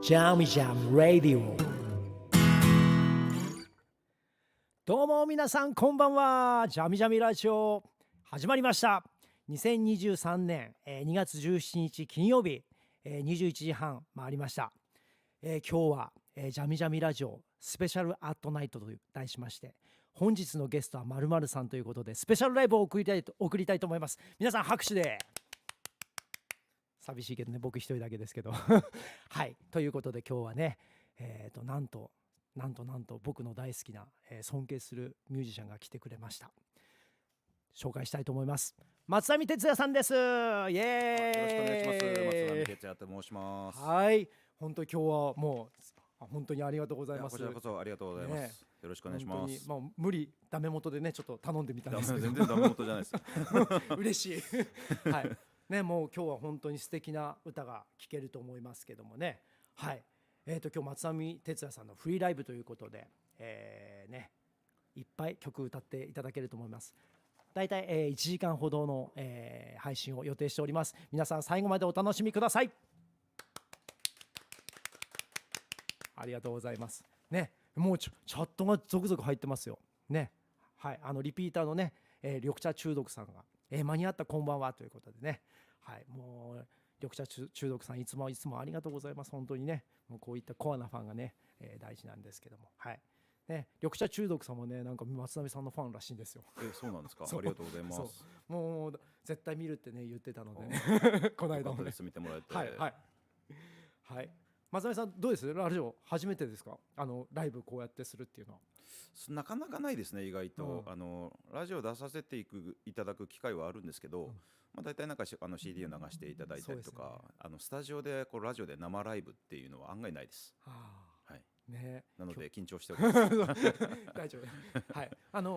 ジャムジャムラディオ。どうも皆さんこんばんは。ジャミジャミラジオ始まりました。2023年2月17日金曜日21時半回りました。今日はジャミジャミラジオスペシャルアットナイトと題しまして、本日のゲストは〇〇さんということでスペシャルライブを送りたいと思います。皆さん拍手で。寂しいけどね、僕一人だけですけどはいということで今日はねなんと僕の大好きな、尊敬するミュージシャンが来てくれました。紹介したいと思います。松並哲也さんです。イエーイ。よろしくお願いします。松並哲也と申します。はい、本当今日はもう本当にありがとうございます。こちらこそありがとうございます。よろしくお願いします。本当に無理ダメ元でねちょっと頼んでみたんですけど全然ダメ元じゃないです嬉しいはいね、もう今日は本当に素敵な歌が聴けると思いますけどもね。はい、今日松並哲也さんのフリーライブということで、ね、いっぱい曲歌っていただけると思います。だいたい1時間ほどの、配信を予定しております。皆さん最後までお楽しみください。ありがとうございますね。もうチャットが続々入ってますよね。はい、リピーターのね、緑茶中毒さんが間に合ったこんばんはということでね。はい、もう緑茶中毒さんいつもありがとうございます。本当にね、もうこういったコアなファンがね、大事なんですけども、はいね、緑茶中毒さんもねなんか松並さんのファンらしいんですよ。そうなんですか。ありがとうございます。もう絶対見るってね言ってたのでねこの間もね見てもらえて、はい松並さんどうです？ラジオ初めてですか？ライブこうやってするっていうのは。なかなかないですね。意外と、ラジオ出させていただく機会はあるんですけど、だいたいなんかCD を流していただいたりとか、スタジオでラジオで生ライブっていうのは案外ないです。はいね、なので緊張しております大丈夫はい、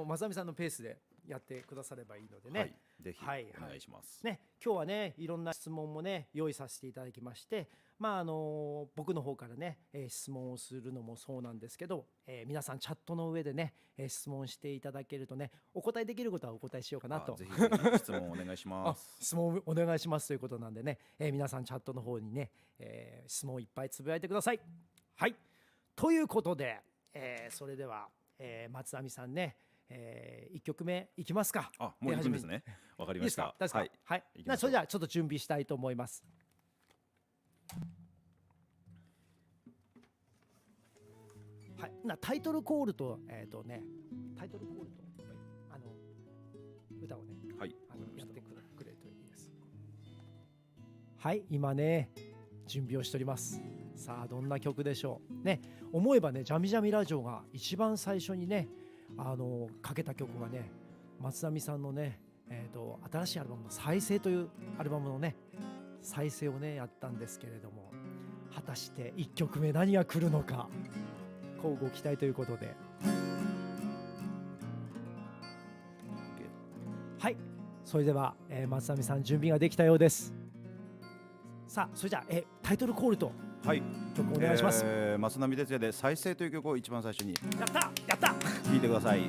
松並さんのペースでやってくださればいいのでね、はい、ぜひお願いします、ね。今日はねいろんな質問もね用意させていただきまして、僕の方からね、質問をするのもそうなんですけど、皆さんチャットの上でね、質問していただけるとねお答えできることはお答えしようかなと。ぜひぜひ質問お願いします質問お願いしますということなんでね、皆さんチャットの方にね、質問いっぱいつぶやいてください。はいということで、それでは、松並さんね、1曲目いきますか。もう行くんですね。わかりました。いいですか？はい、それではちょっと準備したいと思います。はい、タイトルコールとタイトルコールと歌をね、やってくれるといいです。はい、今ね準備をしております。さあどんな曲でしょうね。思えばねジャミジャミラジオが一番最初にねかけた曲がね松並さんのね、新しいアルバムの再生というアルバムのね再生をねやったんですけれども、果たして1曲目何が来るのか乞うご期待ということで、はい、それでは、松並さん準備ができたようです。さあそれじゃあタイトルコールと曲お願いします。松並哲也で再生という曲を一番最初にやった聴いてください。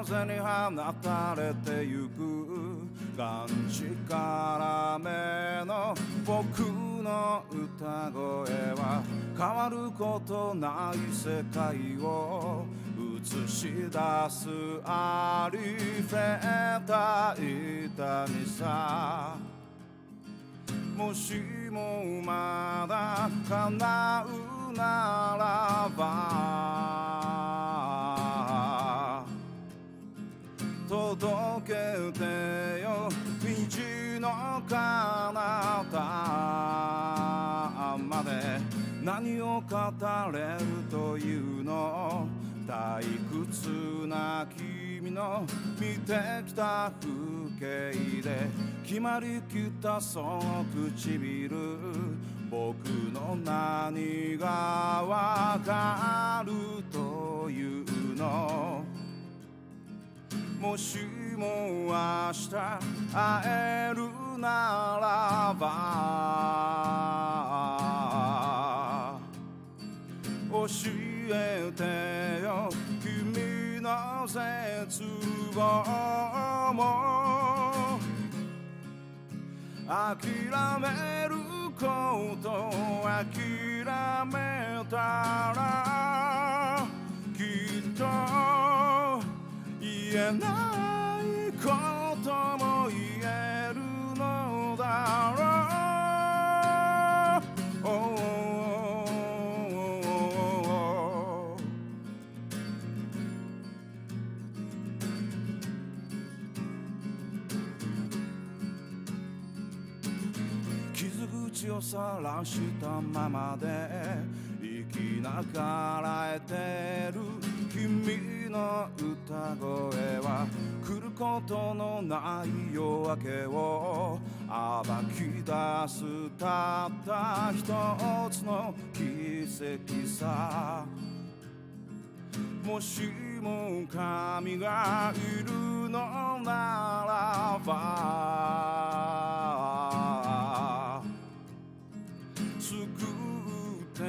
風に放たれてゆくがんじからめの僕の歌声は変わることない世界を映し出すありふれた痛みさ。もしもまだ叶うならば届けてよ虹の彼方まで。何を語れるというの退屈な君君の見てきた風景で決まりきったその唇、僕の何がわかるというの。もしも明日会えるならば教えてよ君の絶望も。諦めること諦めたらきっと言えないことも言えるのだろう、傷口を晒したままで生きながらえてる君の歌声は来ることのない夜明けを暴き出すたった一つの奇跡さ。もしも神がいるのならば救って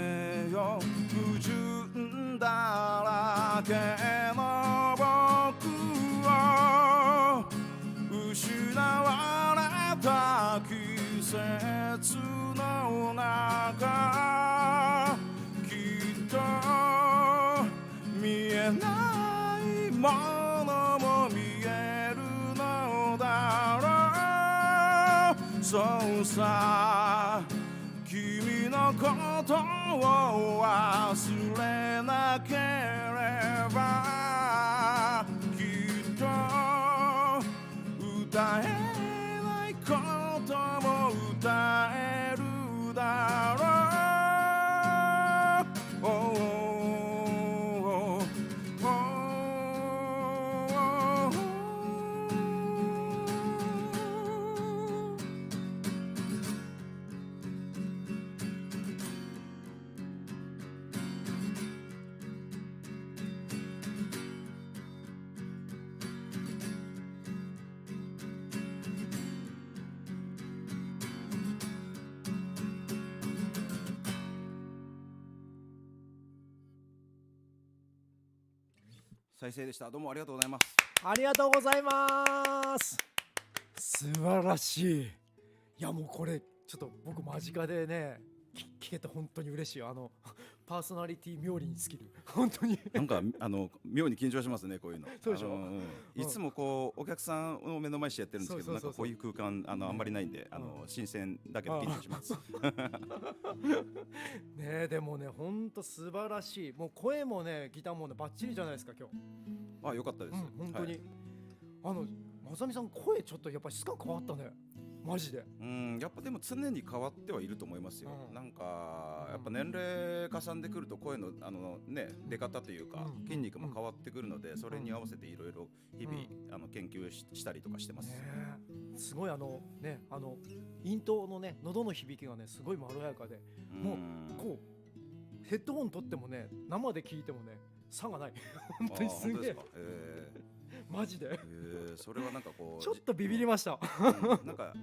よ不純だらけの僕を。失われた季節の中きっと見えないものも見えるのだろう、そうさ君のことを忘れなければきっと歌えないことも歌えるだろう、再生でした。どうもありがとうございます。ありがとうございます。素晴らしい。いやもうこれちょっと僕間近でね聞けて本当に嬉しい。パーソナリティ妙に尽きる本当になんか妙に緊張しますねこういうの。そうでしょいつもこうお客さんを目の前にしてやってるんですけど、なんかこういう空間あんまりないんで新鮮だけど緊張します。ねでもね本当素晴らしい。もう声もねギターもねバッチリじゃないですか今日。良かったです。本当に、はい、まさみさん声ちょっとやっぱり質感変わったねマジで。やっぱでも常に変わってはいると思いますよ。なんかやっぱ年齢重ねてくると声の出方というか筋肉も変わってくるので、それに合わせていろいろ日々研究したりとかしてます。すごい咽頭のね喉の響きがねすごいまろやかで、もうこうヘッドホン取ってもね生で聞いてもね差がない本当にすげえマジでそれはなんかこうちょっとビビりましたなんか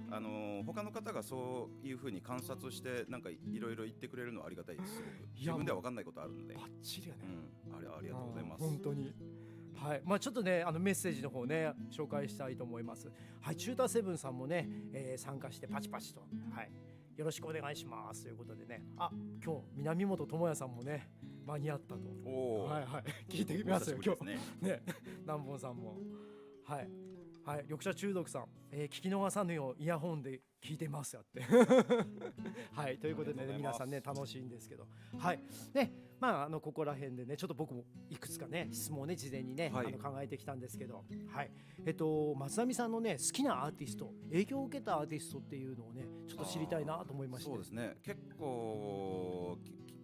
他の方がそういう風に観察してなんかいろいろ言ってくれるのはありがたいです。すごく自分では分かんないことあるのでバッチリやね、ありがとうございます。本当にはい。ちょっとねメッセージの方ね紹介したいと思います。はい、チューターセブンさんもね、参加してパチパチと、はい、よろしくお願いしますということでね、今日南本智也さんもね間に合ったと、聞いてみますよ今日ね。南本さんもはい緑茶中毒さん、聞き逃さぬようイヤホンで聞いてますよってはいということでね皆さんね楽しいんですけど、はいねここら辺でねちょっと僕もいくつかね質問をね事前にね、考えてきたんですけど、はい松並さんのね好きなアーティスト、影響を受けたアーティストっていうのをねちょっと知りたいなと思いまして。そうですね、結構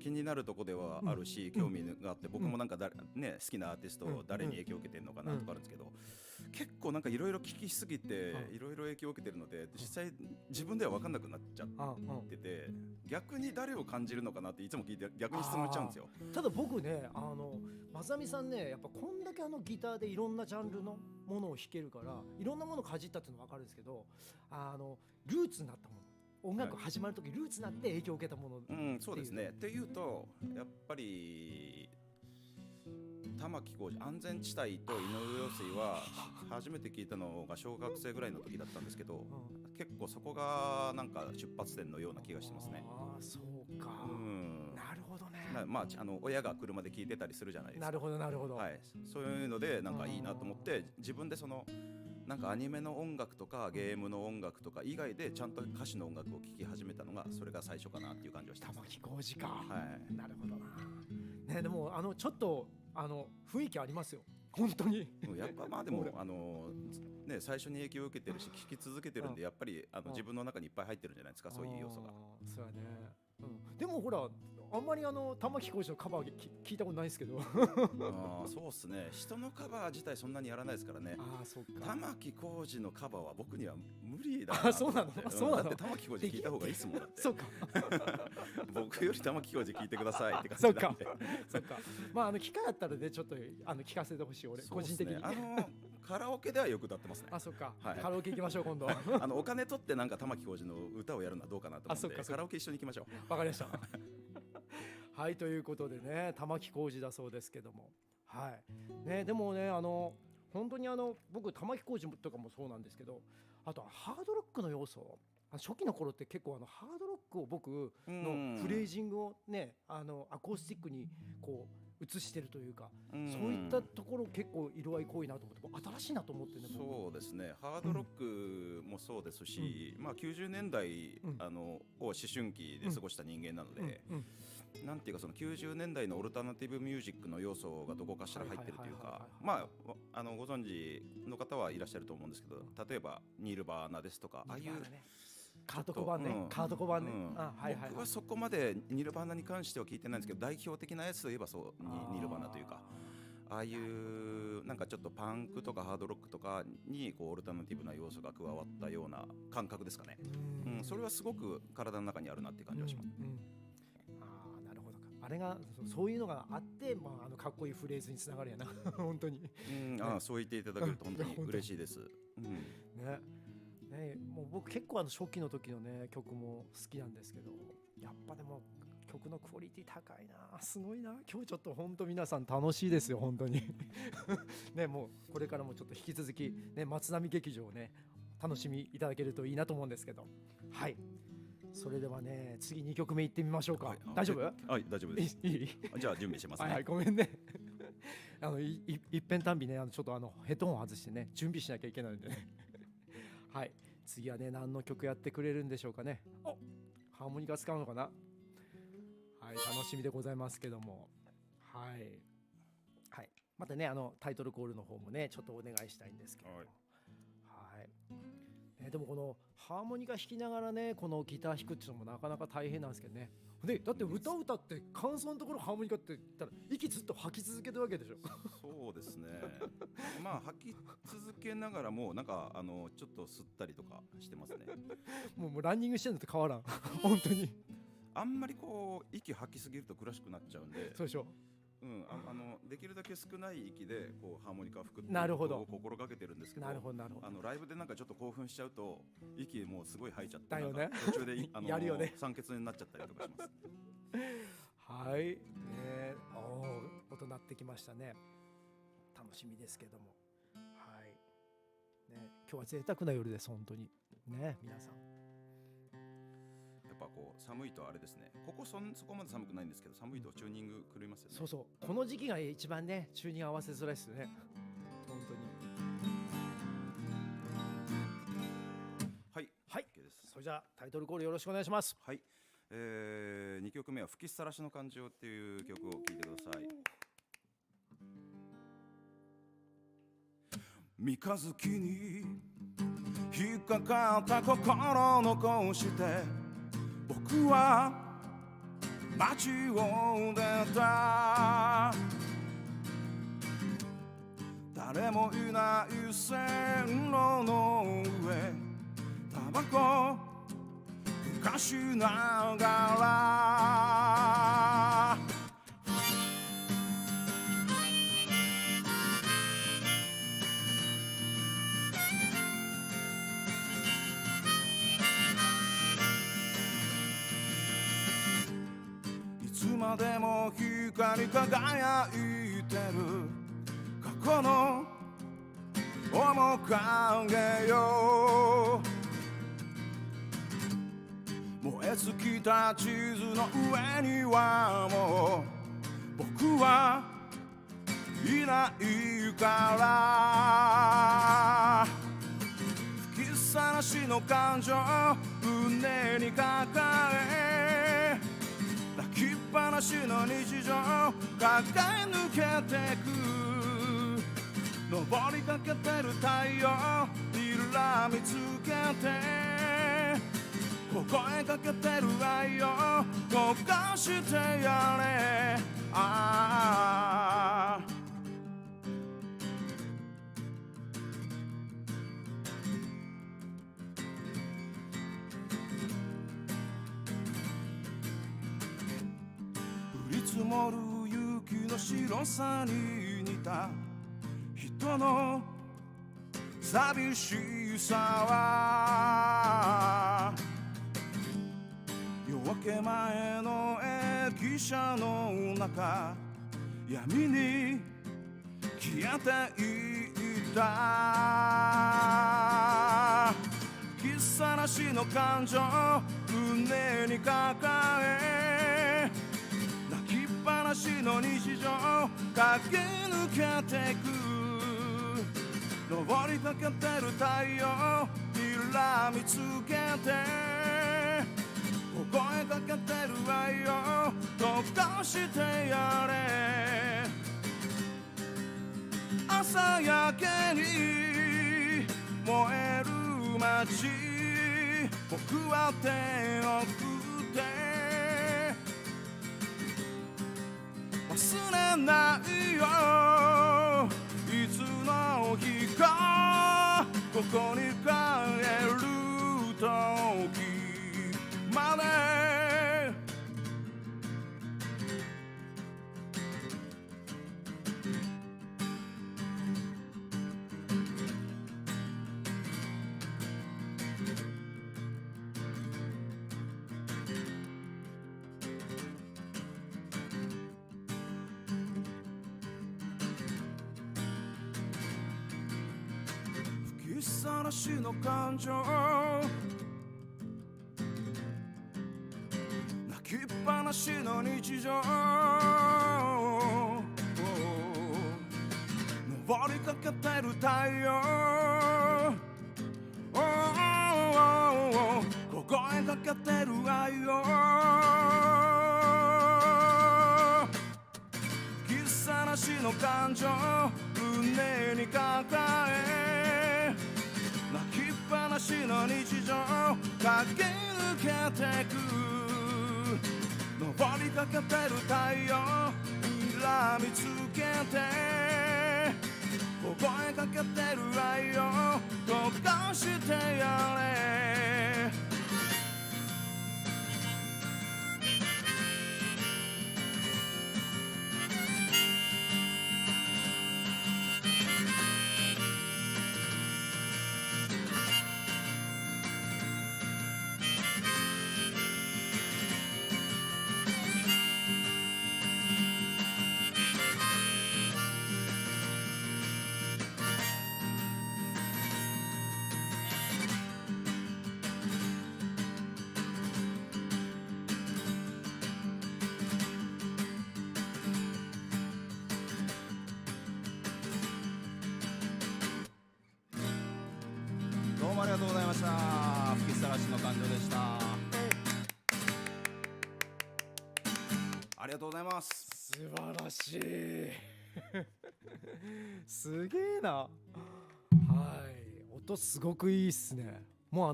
気になるとこではあるし、興味があって、僕もなんかね、好きなアーティストを誰に影響を受けてるのかなとかあるんですけど、結構なんかいろいろ聞きすぎていろいろ影響を受けてるので、実際自分では分かんなくなっちゃってて、逆に誰を感じるのかなっていつも聞いて逆に質問しちゃうんですよ。ただ僕ね、まさみさんね、やっぱこんだけギターでいろんなジャンルのものを弾けるからいろんなものをかじったっていうのは分かるんですけど、ルーツになったもの、音楽始まる時ルーツになって影響を受けたもの、そうですね。っていうとやっぱり玉置浩二、安全地帯と井上陽水は初めて聞いたのが小学生ぐらいの時だったんですけど、結構そこがなんか出発点のような気がしてますね。そうか、なるほどね。親が車で聞いてたりするじゃないですか。なるほどなるほど、はい、そういうのでなんかいいなと思って自分でなんかアニメの音楽とかゲームの音楽とか以外でちゃんと歌詞の音楽を聴き始めたのがそれが最初かなっていう感じはしてます。玉置浩二か、はい、なるほどな、ね、でもちょっと雰囲気ありますよ本当に。やっぱでもね、最初に影響を受けてるし聴き続けてるんで、やっぱり自分の中にいっぱい入ってるんじゃないですか、そういう要素が。そうやね、でもほらあんまり玉置浩二のカバー聞いたことないですけどそうっすね、人のカバー自体そんなにやらないですからね。そうか、玉置浩二のカバーは僕には無理だなと思って。そうなのだって玉置浩二聞いた方がいいっすもんだってそうか僕より玉置浩二聞いてくださいって感じそなんで。うかそうか、機会あったらねちょっと聞かせてほしい、俺個人的に。カラオケではよく歌ってますね。そうか、はい、カラオケ行きましょう今度お金取ってなんか玉置浩二の歌をやるのはどうかなと思って、カラオケ一緒に行きましょう。わかりましたはい、ということでね、玉置浩二だそうですけども、はいね、でもね本当に僕玉置浩二とかもそうなんですけど、あとはハードロックの要素、初期の頃って結構ハードロックを僕のフレージングをねアコースティックにこう映してるというか、そういったところ結構色合い濃いなと思って新しいなと思ってね。そうですね、ハードロックもそうですし、90年代を思春期で過ごした人間なので、なんていうかその90年代のオルタナティブミュージックの要素がどこかしら入ってるというか、ご存知の方はいらっしゃると思うんですけど、例えばニールバーナですとか、ああいうカート小判ね、カート小判ね、僕はそこまでニルバーナに関しては聞いてないんですけど、代表的なやつといえばそうニルバーナというか、ああいうなんかちょっとパンクとかハードロックとかにこうオルタナティブな要素が加わったような感覚ですかね。それはすごく体の中にあるなっていう感じがします。なるほどか、あれがそういうのがあって、かっこいいフレーズにつながるやな本当に。そう言っていただけると本当に嬉しいです。もう僕結構初期の時のね曲も好きなんですけど、やっぱでも曲のクオリティ高いな、すごいな。今日ちょっと本当皆さん楽しいですよ本当にね、もうこれからもちょっと引き続きね松並劇場をね楽しみいただけるといいなと思うんですけど、はい、それではね次2曲目いってみましょうか。大丈夫？はい、大丈夫です。いいじゃあ準備しますね。ごめんね一遍たんびねちょっとヘッドホン外してね準備しなきゃいけないのでねはい、次はね何の曲やってくれるんでしょうかね。ハーモニカ使うのかな。はい、楽しみでございますけども、はい、またねタイトルコールの方もねちょっとお願いしたいんですけども、でもこのハーモニカ弾きながらねこのギター弾くっていうのもなかなか大変なんですけどね。でだって歌って感想のところハーモニカって言ったら息ずっと吐き続けてるわけでしょ。そうですね吐き続けながらもなんかちょっと吸ったりとかしてますねもうランニングしてるのと変わらん本当に。あんまりこう息吐きすぎると苦しくなっちゃうんで。そうでしょ。できるだけ少ない息でこうハーモニカを吹くっていうことを心がけてるんですけど、ライブでなんかちょっと興奮しちゃうと息もうすごい吐いちゃって途中でやるよね、酸欠になっちゃったりとかしますはい、音鳴ってきましたね。楽しみですけども、今日は贅沢な夜です本当にね。皆さんやっぱこう寒いとあれですね、ここそこまで寒くないんですけど、寒いとチューニング狂いますよね。そうこの時期が一番ねチューニング合わせづらいですよね本当に。はい、それじゃあタイトルコールよろしくお願いします。はい、2曲目は吹きさらしの感情っていう曲を聴いてください。三日月に引っかかった心残して僕は街を出た誰もいない線路の上タバコふかしながらいつまでも光り輝いてる過去の面影よ燃え尽きた地図の上にはもう僕はいないから吹きさらしの感情胸に抱え泣きっぱなしの日常駆け抜けてく登りかけてる太陽にらみつけて微笑かけてる愛を焦がしてやれああ降り積もる雪の白さに似た人の寂しさは夜明け前の駅舎の中闇に消えていった吹きさらしの感情胸に抱え泣きっぱなしの日常駆け抜けてく登りかけてる太陽にらみつけて微笑かけてる愛を溶かしてやれ朝焼けに燃える街僕は手を振って忘れないよいつの日かここに帰る時まで吹きさらしの感情泣きっぱなしの日常登りかけてる太陽凍えかけてる愛を吹きさらしの感情胸に抱え泣きっぱなしの日常駆け抜けてく登りかけてる太陽にらみつけて微笑かけてる愛を溶かしてやれどうもありがとうございました。吹きさらしの感情でした。ありがとうございます。素晴らしいすげえな。はい、音すごくいいっすね。もう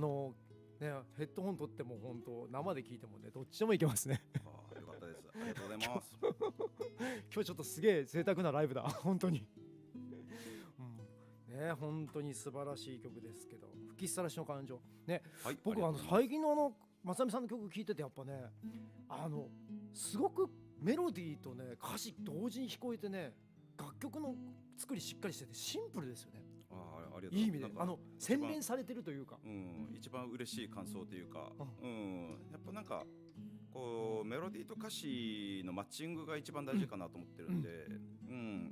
ね、ヘッドホン取っても本当生で聞いてもねどっちでもいけますねあよかったです。ありがとうございます。今日ちょっとすげえ贅沢なライブだ本当に、ね、本当に素晴らしい曲ですけど、吹きさらしの感情ね、はい、僕最近の松並さんの曲聴いててやっぱねすごくメロディーとね歌詞同時に聞こえてね、楽曲の作りしっかりしててシンプルですよね。ありがとう。いい意味でなんか洗練されてるというか、一番嬉しい感想というか、やっぱなんかこうメロディーと歌詞のマッチングが一番大事かなと思ってるんで、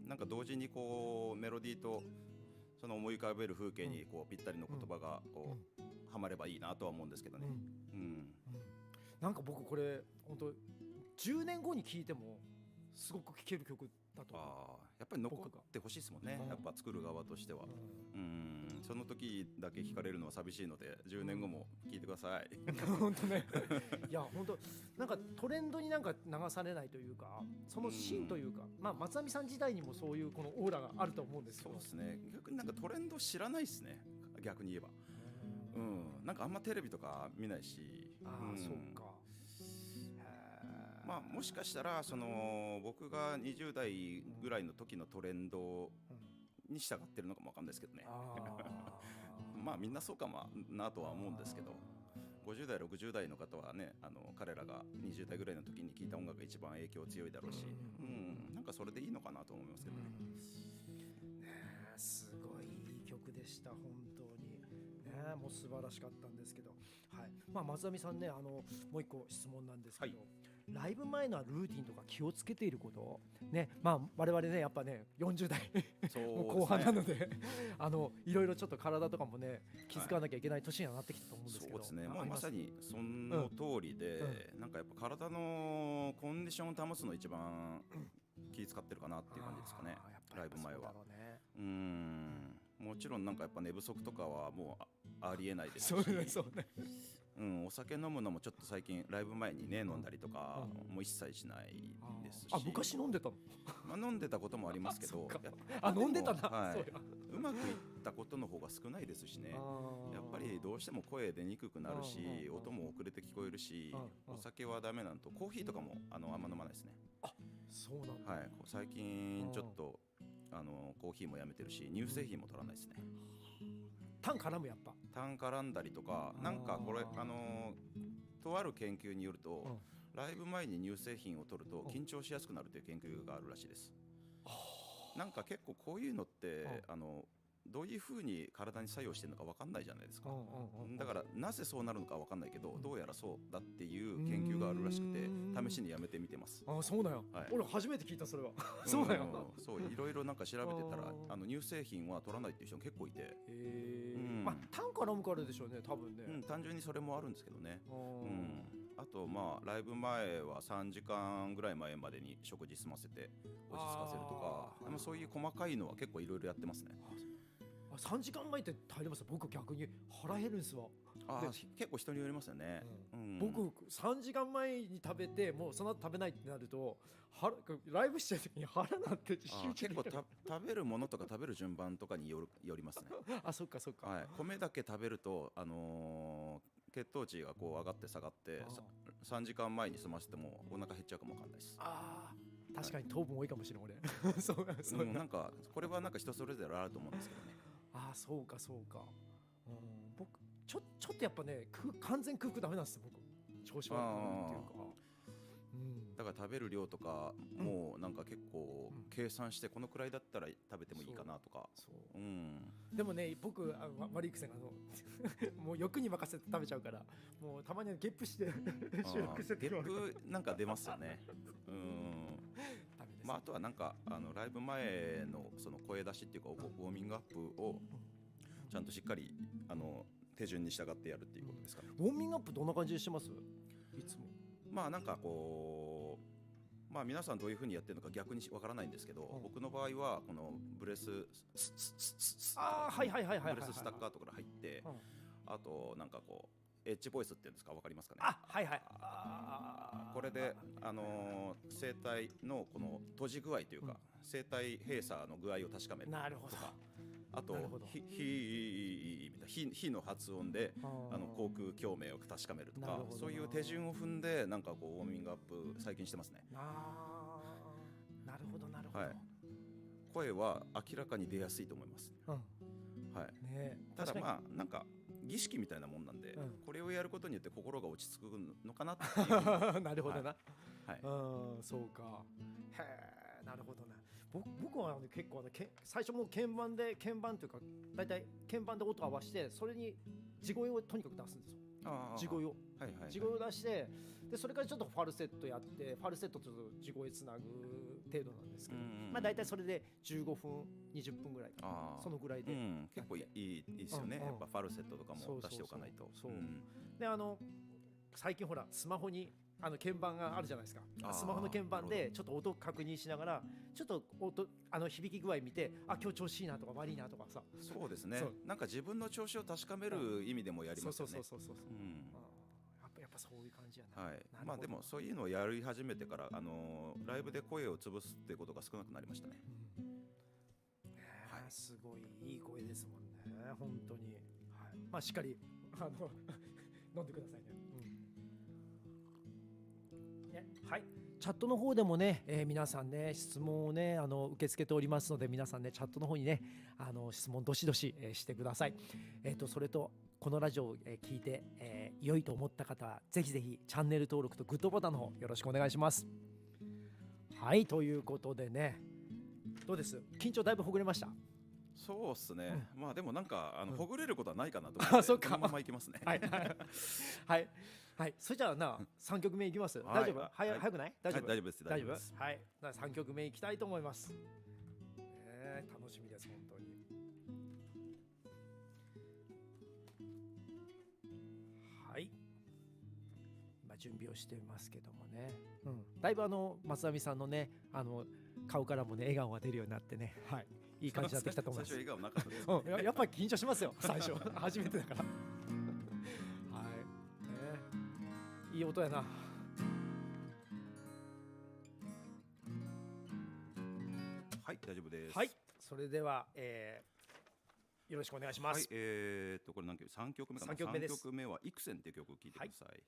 なんか同時にこうメロディーとその思い浮かべる風景にこうぴったりの言葉がこうはまればいいなとは思うんですけどね。なんか僕これ本当10年後に聴いてもすごく聴ける曲だと思う。やっぱり残ってほしいですもんね、やっぱ作る側としては。その時だけ聴かれるのは寂しいので10年後も聴いてください。本当ねいや本当なんかトレンドになんか流されないというか、その芯というか、松並さん時代にもそういうこのオーラがあると思うんですけど。そうですね、逆になんかトレンド知らないですね、逆に言えば。なんかあんまテレビとか見ないし。そうか。もしかしたらその僕が20代ぐらいの時のトレンドに従ってるのかもわかんないですけどね。みんなそうかもなとは思うんですけど、50代60代の方はね、彼らが20代ぐらいの時に聴いた音楽が一番影響強いだろうし、なんかそれでいいのかなと思いますけどね。すごいいい曲でした本当に。もう素晴らしかったんですけど、松並さんね、もう一個質問なんですけど、ライブ前のルーティンとか気をつけていることね、我々ねやっぱね40代もう後半なのでいろいろちょっと体とかもね気づかなきゃいけない年にはなってきたと思うんですけど。そうですね、まさにその通りで、なんかやっぱ体のコンディションを保つの一番気使ってるかなっていう感じですかね、ライブ前は。もちろんなんかやっぱ寝不足とかはもうありえないですし、お酒飲むのもちょっと最近ライブ前にね飲んだりとかもう一切しないですし。昔飲んでたの？飲んでたこともありますけど飲んでたな、うまくいったことの方が少ないですしね。やっぱりどうしても声出にくくなるし、音も遅れて聞こえるし、お酒はダメなのとコーヒーとかもあんま飲まないですね。そうなんだ。最近ちょっとコーヒーもやめてるし、乳製品も取らないですね。タン絡む、やっぱタン絡んだりとか、なんかこれとある研究によると、ライブ前に乳製品を取ると緊張しやすくなるという研究があるらしいです。なんか結構こういうのってどういうふうに体に作用してるのか分かんないじゃないですか。だからなぜそうなるのか分かんないけど、どうやらそうだっていう研究があるらしくて試しにやめてみてます。そうだよ、俺初めて聞いたそれはそうだよ。そういろいろなんか調べてたら乳製品は取らないっていう人も結構いて、タン絡むからでしょうね多分ね。単純にそれもあるんですけどね。あとライブ前は3時間ぐらい前までに食事済ませて落ち着かせるとか、そういう細かいのは結構いろいろやってますね。3時間前って大変です。僕逆に腹減るんですわ。結構人によりますよね。僕3時間前に食べてもうその後食べないってなるとライブしてる時に腹なんて集中できない。結構食べるものとか食べる順番とかによりますね。そっかそっか。米だけ食べると血糖値がこう上がって下がって3時間前に済ませてもお腹減っちゃうかもわかんないです。確かに糖分多いかもしれない俺なんかこれはなんか人それぞれあると思うんですけどね。そうかそうか。僕ちょっとやっぱね完全空腹ダメなんですよ僕。調子悪くなるっていうか。だから食べる量とかもなんか結構計算してこのくらいだったら食べてもいいかなとか。でもね僕悪い癖がもう欲に任せて食べちゃうから、もうたまにはゲップして収録してゲップなんか出ますよね。あとはなんかライブ前のその声出しっていうかウォーミングアップをちゃんとしっかり手順に従ってやるっていうことですかね。ウォーミングアップどんな感じでしてます？いつもなんかこう皆さんどういう風にやってるのか逆にわからないんですけど、僕の場合はこのブレスブレススタッカーとかから入って、あとなんかこうエッジボイスっていうんですか、わかりますかね。これで声帯のこの閉じ具合というか、声帯閉鎖の具合を確かめるとか。あとなるほど火の発音で航空共鳴を確かめるとか、そういう手順を踏んでなんかこうウォーミングアップ最近してますね。なるほどなるほど、はい、声は明らかに出やすいと思います、うん、はいね、ただまあなんか儀式みたいなもんなんで、うん、これをやることによって心が落ち着くのかなっていうなるほどな、はい、うん、そうか、へえ、なるほどね。僕は結構最初もう鍵盤というか大体鍵盤で音を合わせて、それに地声をとにかく出すんですよ。地声を、はいはいはい、地声を出して、でそれからちょっとファルセットやって、ファルセットと地声つなぐ程度なんですけど、まあ大体それで15分20分ぐらいかな、そのぐらいで、結構いいですよね、やっぱファルセットとかも出しておかないと。で最近ほらスマホに鍵盤があるじゃないですか。スマホの鍵盤でちょっと音確認しながら、ちょっと音響き具合見て、今日調子いいなとか悪いなとかさ。そうですね、なんか自分の調子を確かめる意味でもやりますよね。そうやっぱそういう感じやな。はい、まあでもそういうのをやり始めてからライブで声を潰すっていうことが少なくなりましたね。すごいいい声ですもんね、本当に。はい、まあしっかり飲んでくださいね。はい、チャットの方でもね、皆さんね質問をね受け付けておりますので、皆さんねチャットの方にね質問どしどし、してください。それとこのラジオを聞いて、良いと思った方はぜひぜひチャンネル登録とグッドボタンの方よろしくお願いします。はい、ということでね、どうです？緊張だいぶほぐれました？そうっすね、まあでもなんかほぐれることはないかなと思って、このままいきますね。はいはい、それじゃあ3曲目いきます。大丈夫？早くない？大丈夫？大丈夫です。大丈夫？はい、3曲目いきたいと思います。楽しみです本当に。はい、今準備をしてますけどもね、だいぶ松並さんのね顔からもね笑顔が出るようになってね、はい、いい感じになってきたと思います。最初笑顔なかったです、ね、やっぱり緊張しますよ最初初めてだからはい、いい音やな。はい、大丈夫です。はい、それでは、よろしくお願いします。はい、これ何曲？3曲目かな。3曲目です。3曲目は幾千っていう曲を聴いてください。はい、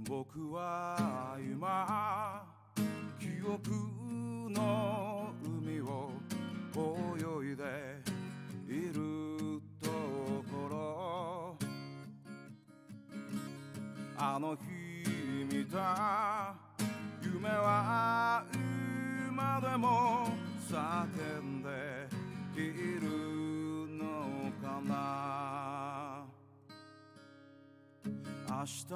僕は今記憶の海を泳いでいるところ、あの日見た夢は今でも叫んでいるのかな。明日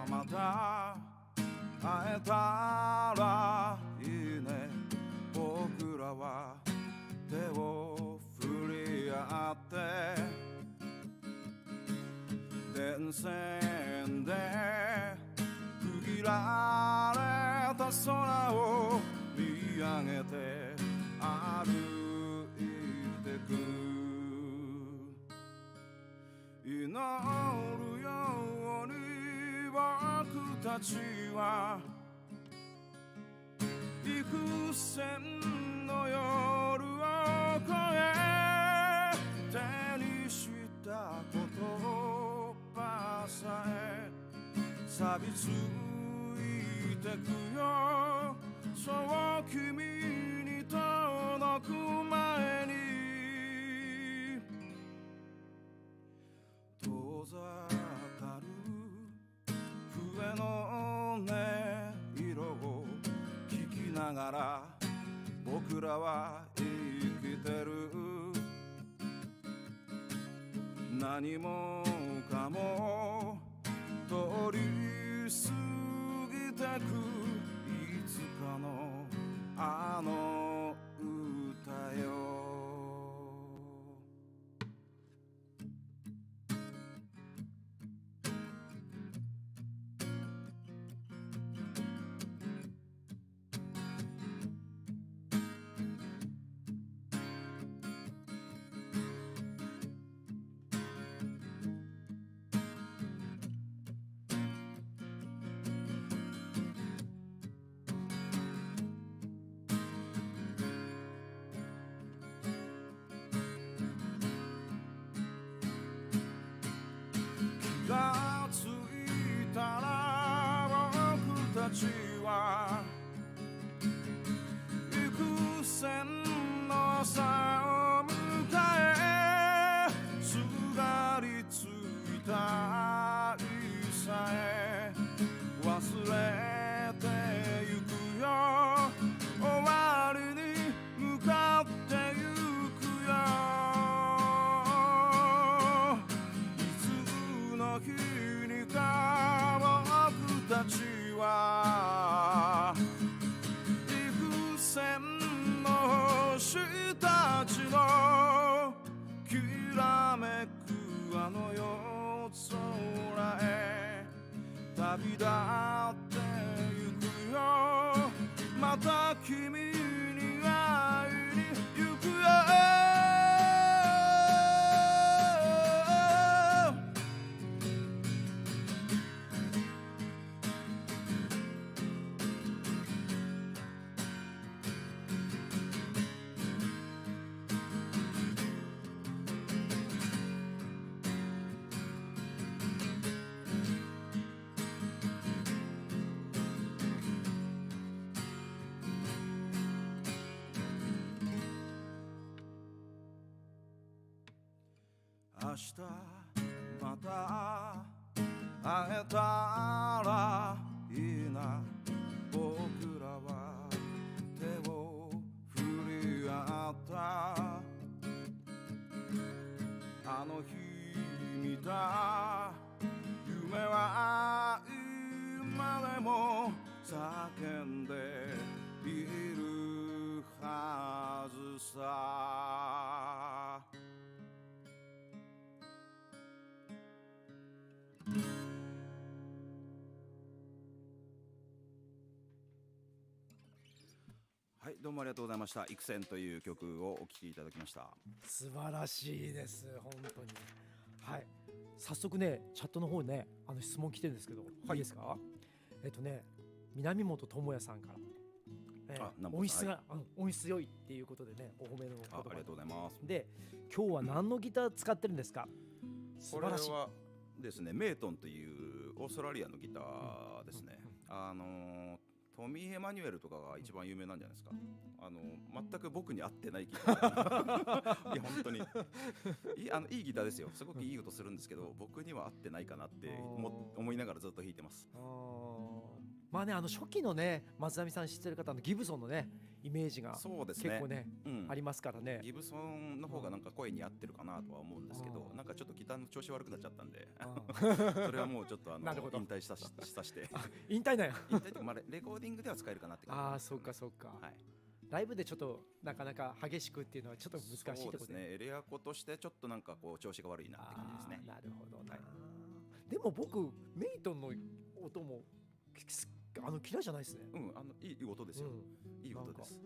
また会えたらいいね。僕らは手を振り合って電線で区切られた空を見上げて歩いてく。祈るように僕たちは幾千の夜を越え、手にした言葉さえ錆びついてくよ。そう君に届く前に遠ざかる笛の音色を聞きながら僕らは生きてる。何もかも通り過ぎてくいつかのあの歌よ。ちは行く線のさを迎えすがりついた愛さえ忘れてゆくよ終わりに向かってゆくよいつの日にか僕たちは幾千の星たちのきらめくあの夜空へ旅立ってゆくよまた君に会いに行くよ明日また会えたらいいな僕らは手を振り合ったあの日見た夢は今でも叫んでいるはずさはい、どうもありがとうございました。幾千という曲をお聴きいただきました。素晴らしいです本当に。はい、早速ねチャットの方ね質問来てるんですけど、いいですか？南本智也さんから、音質が、音質良いっていうことでねお褒めの言葉ありがとうございます。で今日は何のギター使ってるんですか？素晴らしい。これはですね、メイトンというオーストラリアのギターですね。トミー・エマニュエルとかが一番有名なんじゃないですか。全く僕に合ってないギターいや本当にいいギターですよ。すごくいい音するんですけど僕には合ってないかなって思いながらずっと弾いてます。まあね初期のね松並さん知ってる方のギブソンのねイメージがそうです結構ね、ね、ありますからね。ギブソンの方がなんか声に合ってるかなとは思うんですけど、なんかちょっとギターの調子悪くなっちゃったんでそれはもうちょっと引退させて引退なんや引退っていうか、まあ、レコーディングでは使えるかなって感じなんですけどね。そうか、はい、ライブでちょっとなかなか激しくっていうのはちょっと難しいところで。そうですね、エレアコとしてちょっとなんかこう調子が悪いなって感じですね。なるほどな、でも僕メイトンの音も嫌いじゃないですね。いい音ですよ、いい音です。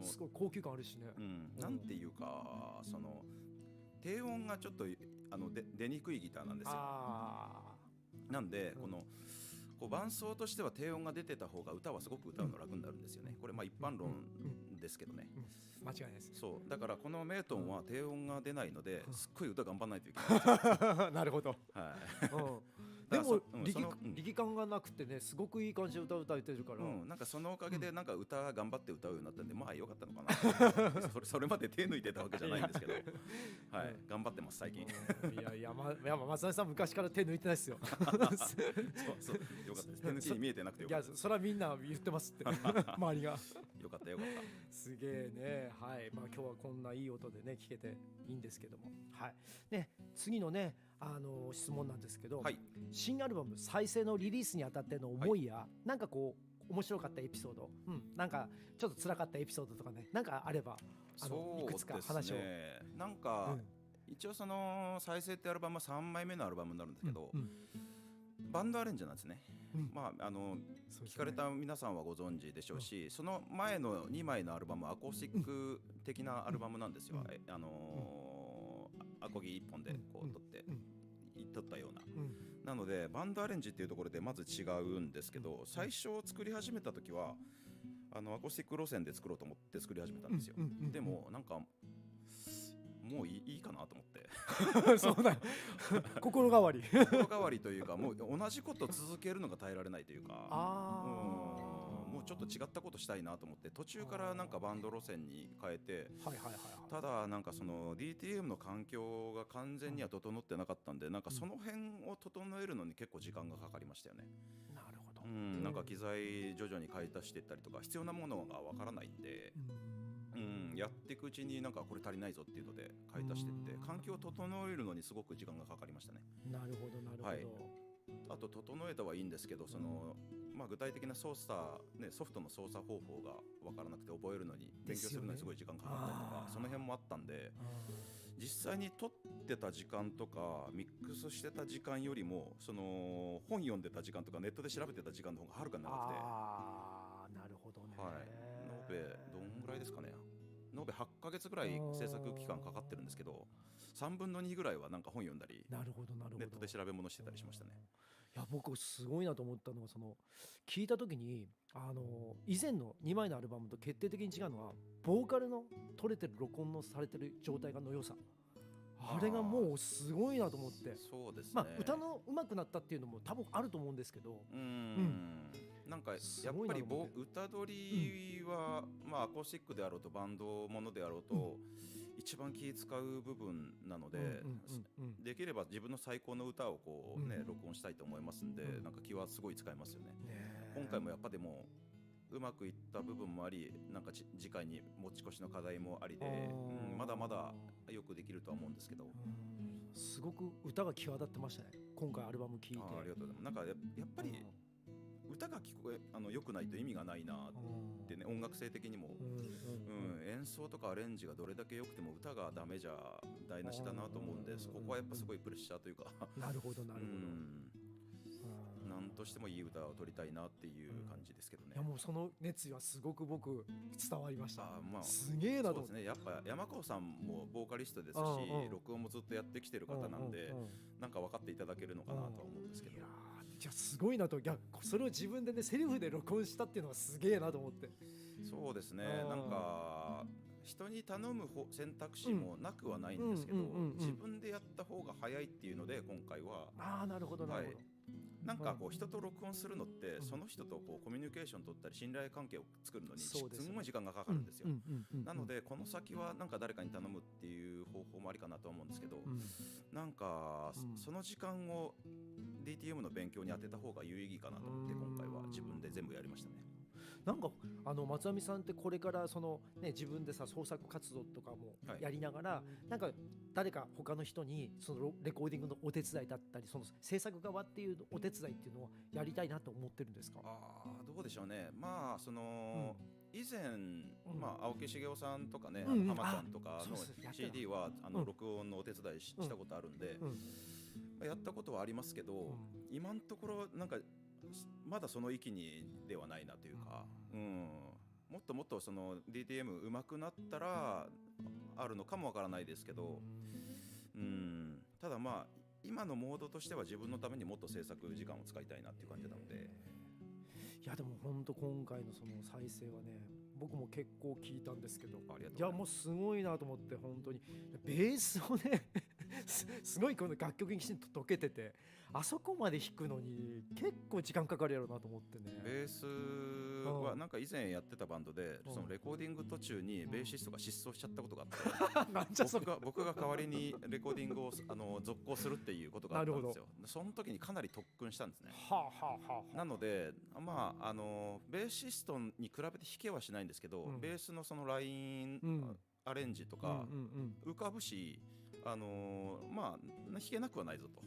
すごい高級感あるしね、なんていうかその低音がちょっと出にくいギターなんですよ。なんでこの伴奏としては低音が出てた方が歌はすごく歌うの楽になるんですよね。これまあ一般論ですけどね、間違いないです。そうだからこのメイトンは低音が出ないのですっごい歌頑張らないといけないなるほど、はい、でも力感がなくてねすごくいい感じで歌えてるから、なんかそのおかげでなんか歌頑張って歌うようになったんで、まあ良かったのかなそれまで手抜いてたわけじゃないんですけどはい、頑張ってます最近いや松並さん昔から手抜いてないですよそうよかったです。手抜きに見えてなくてよかったです。いやそれはみんな言ってますって周りがよかったすげえね。はい、まあ今日はこんないい音でね聞けていいんですけども、はいね、次のね質問なんですけど、新アルバム再生のリリースにあたっての思いや、なんかこう面白かったエピソード、なんかちょっと辛かったエピソードとかね、なんかあればいくつか話を。なんか、一応その再生ってアルバムは3枚目のアルバムになるんですけど、バンドアレンジなんですね。まあ聞かれた皆さんはご存知でしょうし、その前の2枚のアルバムはアコースティック的なアルバムなんですよ。アコギ1本でこう撮ったような、なのでバンドアレンジっていうところでまず違うんですけど、最初作り始めた時はアコースティック路線で作ろうと思って作り始めたんですよ。でもなんかももういいかなと思ってそうだよ心変わり心変わりというか、もう同じこと続けるのが耐えられないというか、もうちょっと違ったことしたいなと思って、途中からなんかバンド路線に変えて、はいはいはいはい。ただなんかその DTM の環境が完全には整ってなかったんで、なんかその辺を整えるのに結構時間がかかりましたよね。なるほど。なんか機材徐々に買い足していったりとか、必要なものがわからないんで、やっていくうちになんかこれ足りないぞっていうので買い足していって、環境を整えるのにすごく時間がかかりましたね。なるほどなるほど。はい、あと整えたはいいんですけど、その具体的な操作、ね、ソフトの操作方法が分からなくて覚えるのに、勉強するのにすごい時間かかったりとか、その辺もあったんで、実際に撮ってた時間とかミックスしてた時間よりも、その本読んでた時間とかネットで調べてた時間の方がはるかに長くて、なるほどね。はい、延べどんぐらいですかね、延べ8ヶ月ぐらい制作期間かかってるんですけど、3分の2ぐらいはなんか本読んだり、なるほどなるほど、ネットで調べ物してたりしましたね。いや僕すごいなと思ったのは、その聞いた時に以前の2枚のアルバムと決定的に違うのは、ボーカルの取れてる録音のされてる状態の良さ、あれがもうすごいなと思って。そうですね、歌の上手くなったっていうのも多分あると思うんですけど、なんかやっぱり歌取りは、アコースティックであろうとバンドものであろうと、一番気使う部分なので、できれば自分の最高の歌をこう、録音したいと思いますんで、なんか気はすごい使いますよね。今回もやっぱでもうまくいった部分もあり、なんか次回に持ち越しの課題もありで、まだまだよくできるとは思うんですけど、すごく歌が際立ってましたね、今回アルバム聴いて。ありがとうございます。なんかやっぱり歌が聞こえ良くないと意味がないなってね、音楽性的にも、演奏とかアレンジがどれだけ良くても歌がダメじゃ台無しだなと思うんです。ここはやっぱすごいプレッシャーというかなるほどなるほど、なんとしてもいい歌を撮りたいなっていう感じですけどね。いやもうその熱意はすごく僕伝わりました。すげえなと思って。そうですね、やっぱ山川さんもボーカリストですし、録音もずっとやってきてる方なんで、なんか分かっていただけるのかなとは思うんですけど、いやすごいなと。いやそれを自分でねセリフで録音したっていうのはすげえなと思って。そうですね、なんか人に頼む選択肢もなくはないんですけど、自分でやった方が早いっていうので今回は。なるほどなるほど。なんかこう人と録音するのって、その人とこうコミュニケーション取ったり信頼関係を作るのにすごい時間がかかるんですよ。なのでこの先はなんか誰かに頼むっていう方法もありかなと思うんですけど、なんかその時間を DTM の勉強に当てた方が有意義かなと思って、今回は自分で全部やりましたね。なんか松網さんってこれからその、自分でさ創作活動とかもやりながら、なんか誰か他の人にそのレコーディングのお手伝いだったり、その制作側っていうお手伝いっていうのをやりたいなと思ってるんですか？どうでしょうね。その、以前、青木茂雄さんとかね、浜ちゃんとかの CD は録音のお手伝いしたことあるんで、やったことはありますけど、今のところなんかまだその域にではないなというか、もっともっとその DTM 上手くなったらあるのかもわからないですけど、ただ今のモードとしては自分のためにもっと制作時間を使いたいなっていう感じなので。いやでも本当今回のその再生はね、僕も結構聞いたんですけど、いやもうすごいなと思って、本当にベースをねすごいこの楽曲にきちんと解けてて、あそこまで弾くのに結構時間かかるやろうなと思ってね。ベースはなんか以前やってたバンドで、そのレコーディング途中にベーシストが失踪しちゃったことがあって僕が代わりにレコーディングを続行するっていうことがあったんですよ。その時にかなり特訓したんですね。なのでベーシストに比べて弾けはしないんですけど、ベースのそのライン、アレンジとか浮かぶし、弾けなくはないぞと。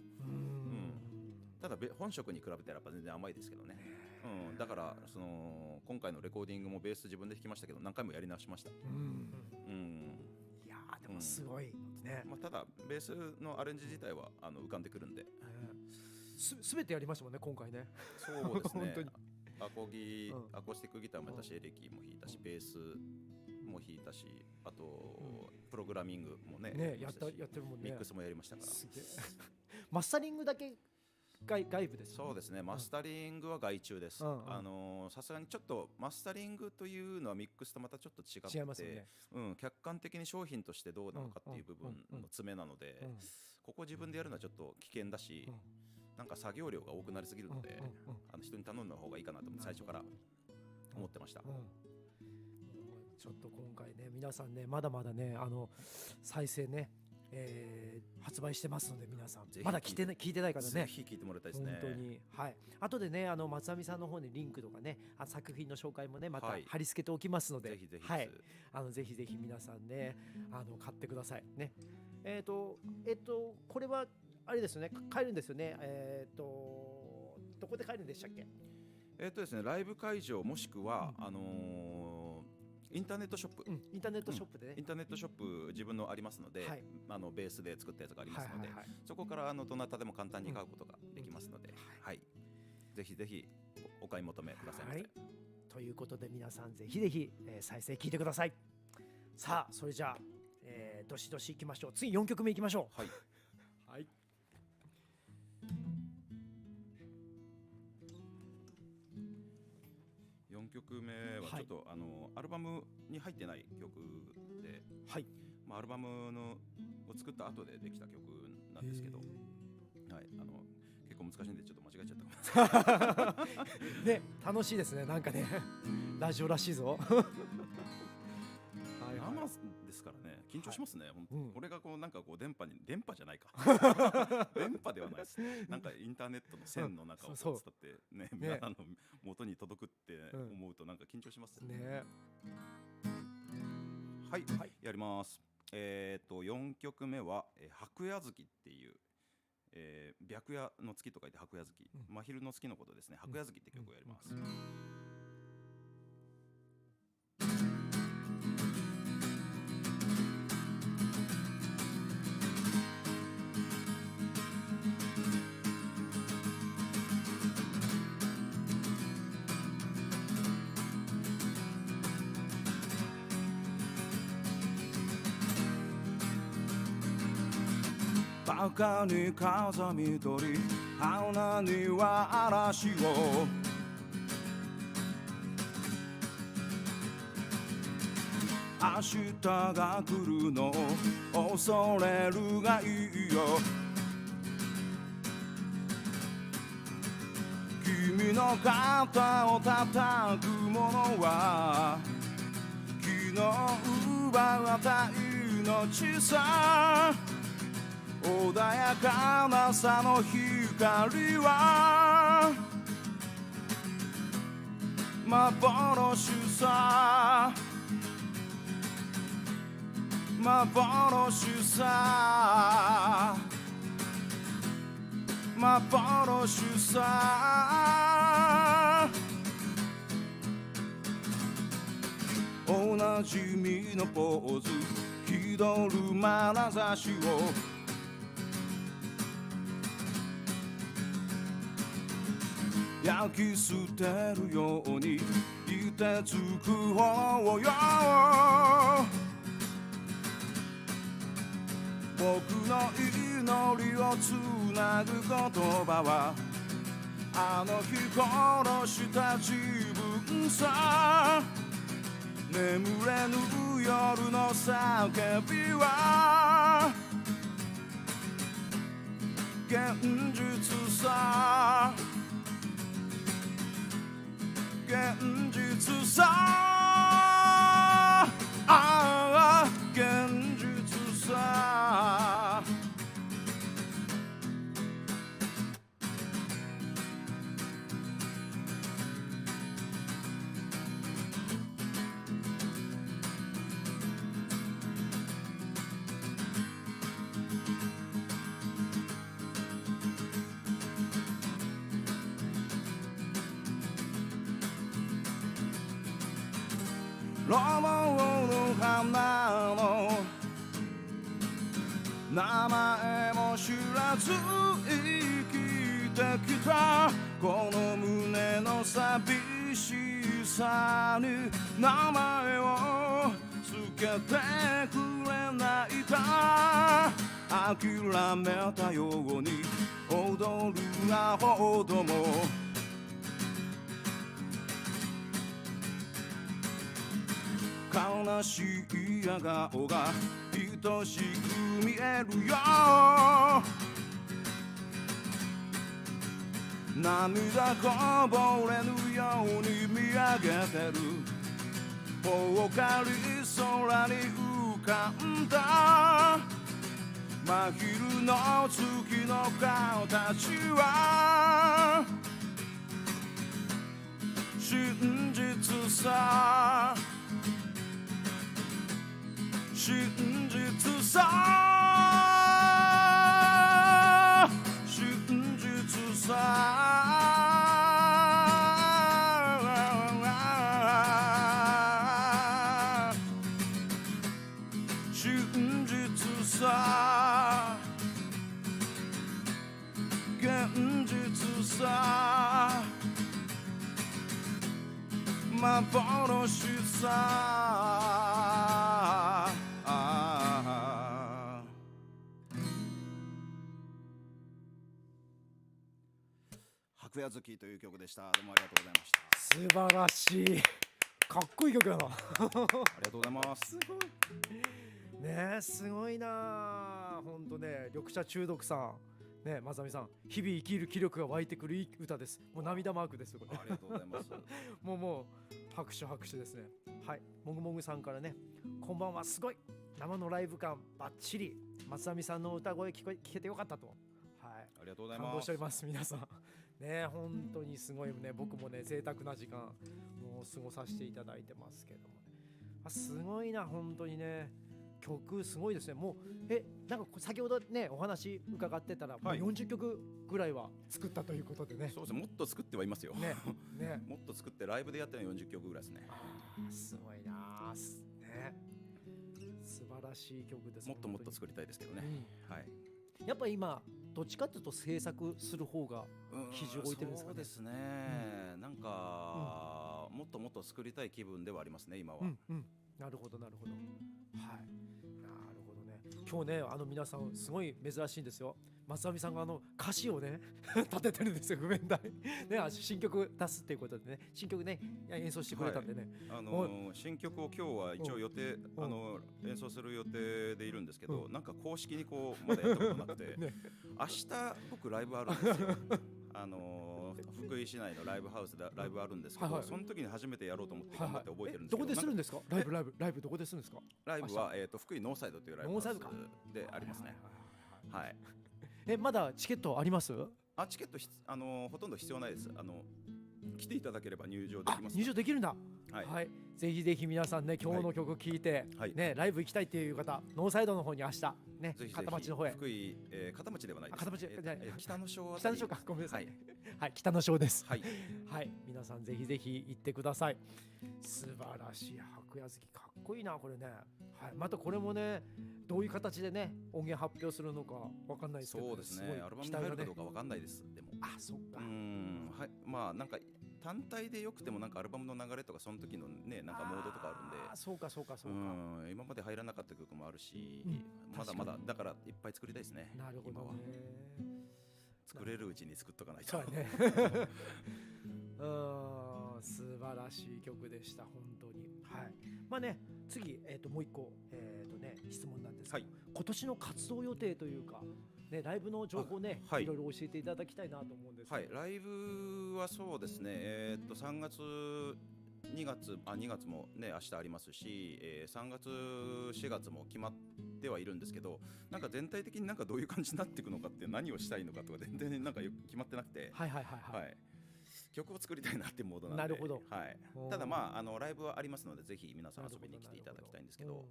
ただ本職に比べたらやっぱ全然甘いですけどね。だから今回のレコーディングもベース自分で弾きましたけど、何回もやり直しました。いやでもすごいね。ただベースのアレンジ自体は浮かんでくるんで、全てやりましたもんね今回ね。そうですね本当にアコースティックギターもやったし、エレキも弾いたし、ベースも弾いたし、あとプログラミングもねやってるもんね。ミックスもやりましたから。すげえマスタリングだけ外部です。そうですね、マスタリングは外注です。さすがにちょっとマスタリングというのはミックスとまたちょっと違って、違いますよね。客観的に商品としてどうなのかっていう部分の詰めなので、ここ自分でやるのはちょっと危険だし、なんか作業量が多くなりすぎるので、人に頼んだ方がいいかなと最初から思ってました。ちょっと今回ね、皆さんね、まだまだね、再生ね、発売してますので、皆さんまだ聞いてない方ね、ぜひ聞いてもらいたいですね。本当に。はい。後でね、松網さんの方にリンクとかね、作品の紹介もね、また貼り付けておきますので、ぜひぜひ、はい、ぜひぜひ皆さんね、買ってくださいね。これはあれですよね、買えるんですよね。どこで買えるんでしたっけ？ですね、ライブ会場もしくは、インターネットショップ、インターネットショップでね、インターネットショップ自分のありますので、ベースで作ったやつがありますので、そこからどなたでも簡単に買うことができますので、ぜひぜひお買い求めくださいませ。ということで皆さんぜひぜひ、再生聞いてください。さあそれじゃあ、どしどしいきましょう。次4曲目いきましょう。はい。4曲目はちょっと、アルバムに入ってない曲で、アルバムを作った後でできた曲なんですけど、結構難しいんでちょっと間違えちゃったかもしれないね、楽しいですね、なんかねラジオらしいぞ生ですからね、緊張しますね。これがなんか電波じゃないか電波ではないです。なんかインターネットの線の中を伝ってね、皆さんの元に届くって思うとなんか緊張しますね。はい、やります。4曲目は白夜月っていう、白夜の月と書いて白夜月、真昼の月のことですね。白夜月って曲をやります。赤に風見鳥、花には嵐を、明日が来るの恐れるがいいよ。君の肩を叩くものは昨日奪った命さ。穏やかな朝の光は幻さ、幻さ、幻さ。おなじみのポーズ、気取る眼差しを焼き捨てるようにいてつく方よ。僕の祈りをつなぐ言葉はあの日殺した自分さ。眠れぬ夜の叫びは現実さ、現実さ、現実さ。ロマンの花の名前も知らず生きてきた。この胸の寂しさに名前をつけてくれないか。諦めたように踊るアホども悲しい笑顔が愛しく見えるよ涙こぼれぬように見上げてるぽっかり空に浮かんだ真昼の月の形は真実さ真実さ真実さ真実さ現実さ幻さ白夜月という曲でした。どうもありがとうございました。素晴らしい。かっこいい曲だな。ありがとうございます。すごいねえ、すごいな。本当ね、緑茶中毒さんね、まさみさん、日々生きる気力が湧いてくるいい歌です。もう涙マークですこれ。ありがとうございます。もう拍手拍手ですね。はい、もぐもぐさんからね、こんばんは、すごい生のライブ感バッチリ、松並さんの歌声聞けてよかったと。はい、ありがとうございます。感動しております皆さん。ね、本当にすごいね、僕もね贅沢な時間もう過ごさせていただいてますけどもね、すごいな本当にね。曲すごいですね。もうなんか先ほどねお話伺ってたら、もう40曲ぐらいは作ったということでね。そうですね、もっと作ってはいますよ。ねもっと作ってライブでやってるのは40曲ぐらいですね。すごいなね。素晴らしい曲です。もっともっと作りたいですけどね。はい。やっぱ今どっちかというと制作する方が比重を置いてるんですかね。そうですね。なんかもっともっと作りたい気分ではありますね今は。なるほどなるほど。はい。なるほどね。今日ね皆さんすごい珍しいんですよ。松並さんが歌詞をね立ててるんですよ、譜面台ね。新曲出すっていうことでね、新曲ね演奏してくれたんでね、新曲を今日は一応予定演奏する予定でいるんですけど、なんか公式にこうまだやったことなくて、明日僕ライブあるんですよ。福井市内のライブハウスでライブあるんですけど、その時に初めてやろうと思って頑張って覚えてるんですけど、どこでするんですか？ライブどこでするんですか？ライブは福井ノーサイドというライブハウスでありますね。はい。まだチケットあります？チケットほとんど必要ないです。来ていただければ入場できます。入場できるんだ。はい。ぜひぜひ皆さんね、今日の曲聴いてね、ライブ行きたいっていう方、ノーサイドの方に明日ね、片町の方へ。福井片町ではないです。片町北の小。北の小か、ごめんなさい。はい、北の小です。はい。はい、皆さんぜひぜひ行ってください。素晴らしい白夜月、かっこいいなこれね。はい、またこれもね、どういう形でね音源発表するのかわかんないですけど、そうですね。アルバムに入るかどうかわかんないです。でも。そっか。はい。まあなんか単体でよくてもなんかアルバムの流れとかその時のねなんかモードとかあるんで。そうか。今まで入らなかった曲もあるし、まだまだだからいっぱい作りたいですね。なるほどね。作れるうちに作っとかないと。そうね。素晴らしい曲でした本当に。はい。まあね、次もう一個質問なんですけど、今年の活動予定というかね、ライブの情報ね、いろいろ教えていただきたいなと思うんですけど。ライブはそうですね。3月2月もね明日ありますし、3月4月も決まってはいるんですけど、なんか全体的になんかどういう感じになっていくのかって何をしたいのかとか全然なんか決まってなくて、曲を作りたいなっていうモードなんで。なるほど。ただライブはありますのでぜひ皆さん遊びに来ていただきたいんですけど、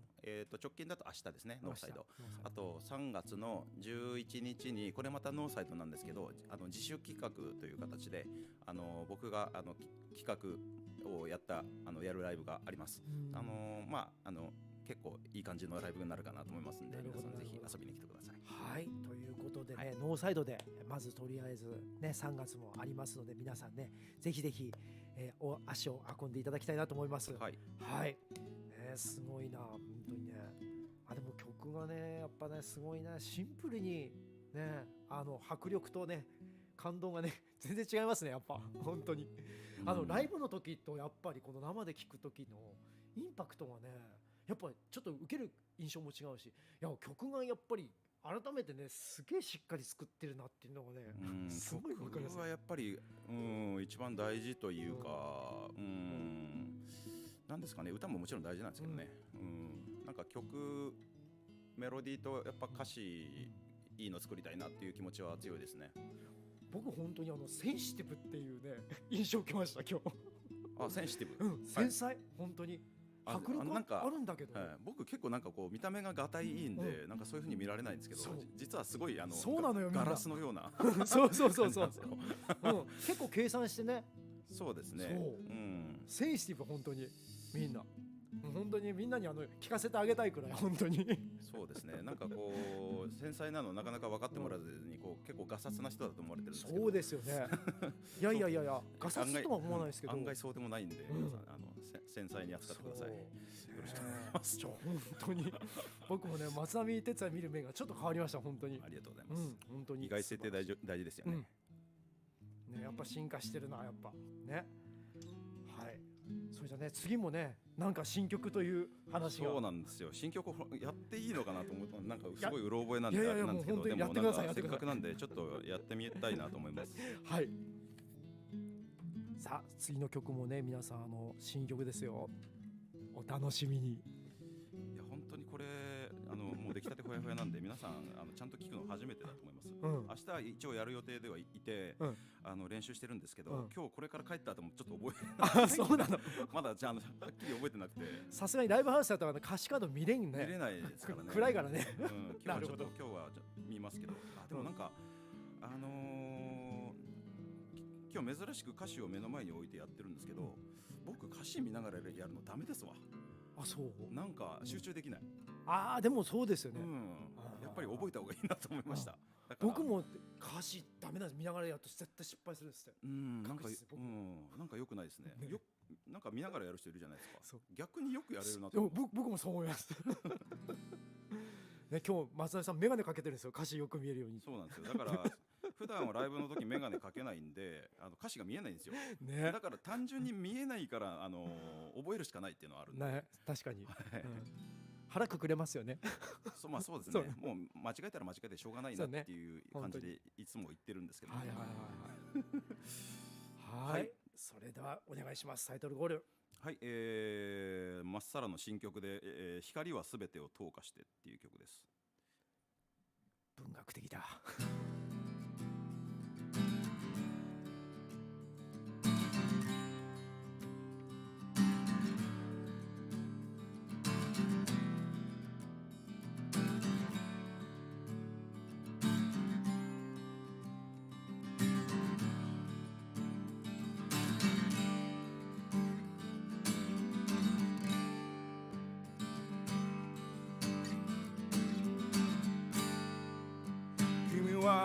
直近だと明日ですね、ノーサイド。あと3月の11日にこれまたノーサイドなんですけど、自主企画という形で僕が企画をやるライブがあります。結構いい感じのライブになるかなと思いますので、皆さんぜひ遊びに来てください。はい、ということでね、ノーサイドでまずとりあえずね3月もありますので、皆さんねぜひぜひ足を運んでいただきたいなと思います。はい、すごいな本当にね。でも曲曲がねやっぱねすごいね、シンプルにね迫力とね感動がね全然違いますねやっぱ本当に。ライブの時とやっぱりこの生で聴く時のインパクトがねやっぱりちょっと受ける印象も違うし、いや曲がやっぱり改めてねすげえしっかり作ってるなっていうのがねすごい分かります曲はやっぱり、一番大事というか、なんですかね、歌ももちろん大事なんですけどね、なんか曲メロディーとやっぱ歌詞いいの作りたいなっていう気持ちは強いですね。僕本当にセンシティブっていうね印象を受けました今日。センシティブ、繊細、本当に迫力なんかあるんだけど、僕結構なんかこう見た目ががたいいいんで、なんかそういう風に見られないんですけど、実はすごいそうなのよ、ガラスのようなそう結構計算してね。そうですね、センシティブ本当にみんな本当にみんなに聞かせてあげたいくらい本当にそうですね、なんかこう繊細なのなかなか分かってもらえずにこう結構ガサツな人だと思われてるんですけど。そうですよねいやガサツとは思わないですけど、案外そうでもないんで、皆さん繊細に扱ってください。よろしくお願いします。本当に僕もね松並哲也見る目がちょっと変わりました本当に。ありがとうございます、本当に意外性って大事ですよね、やっぱ進化してるなやっぱね。はい、それじゃね次もねなんか新曲という話が。そうなんですよ、新曲やっていいのかなと思うとなんかすごいうろ覚えなんでなんですけど、でもなんかせっかくなんでちょっとやってみたいなと思いますはい、さあ次の曲もね皆さん新曲ですよ、お楽しみに。いや本当にこれもう出来たてほやほやなんで皆さんちゃんと聞くの初めてだと思います、明日一応やる予定ではいて、練習してるんですけど、今日これから帰った後もちょっと覚えないそうなのまだじゃあはっきり覚えてなくて、さすがにライブハウスだったら歌詞カード見れんね。見れないですからね暗いからね、今日は見ますけど、でもなんか今日珍しく歌詞を目の前に置いてやってるんですけど、僕歌詞見ながらやるのダメですわ。あ、そうなんか集中できない。でもそうですよね、やっぱり覚えた方がいいなと思いました。僕も歌詞ダメなんです、見ながらやると絶対失敗するんですって。なんか良くないですね。なんか見ながらやる人いるじゃないですか。逆によくやれるなと。僕もそう思いますね、今日松田さん眼鏡かけてるんですよ、歌詞よく見えるように。そうなんですよ。だから普段はライブの時眼鏡かけないんで歌詞が見えないんですよ、だから単純に見えないから覚えるしかないっていうのはあるんで、確かに、腹くくれますよねそうですね、もう間違えたら間違えてしょうがないなっていう感じでいつも言ってるんですけど、はい、それではお願いします。タイトルゴール。はい、まっさらの新曲で、光はすべてを投下してっていう曲です。文学的だ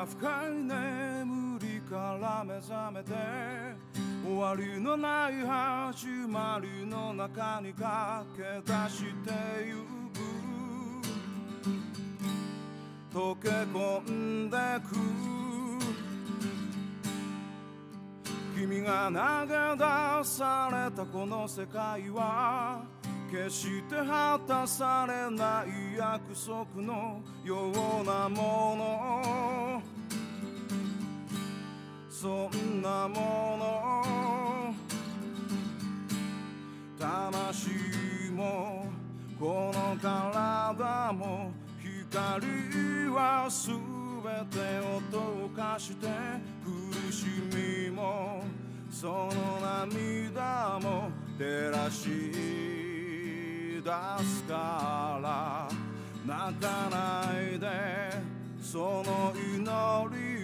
深い眠りから目覚めて、終わりのない始まりの中に駆け出してゆく、溶け込んでく君が投げ出されたこの世界は決して果たされない約束のようなもの、そんなもの、魂もこの体も光はすべてを溶かして、苦しみもその涙も照らし出すから泣かないで、その祈り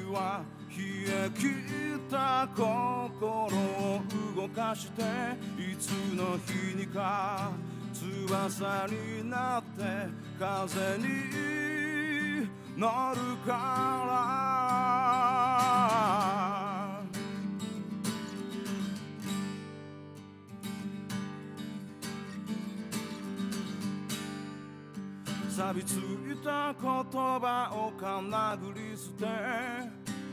は冷え切った心を動かして、いつの日にか翼になって風に乗るから錆びついた言葉をかなぐり捨て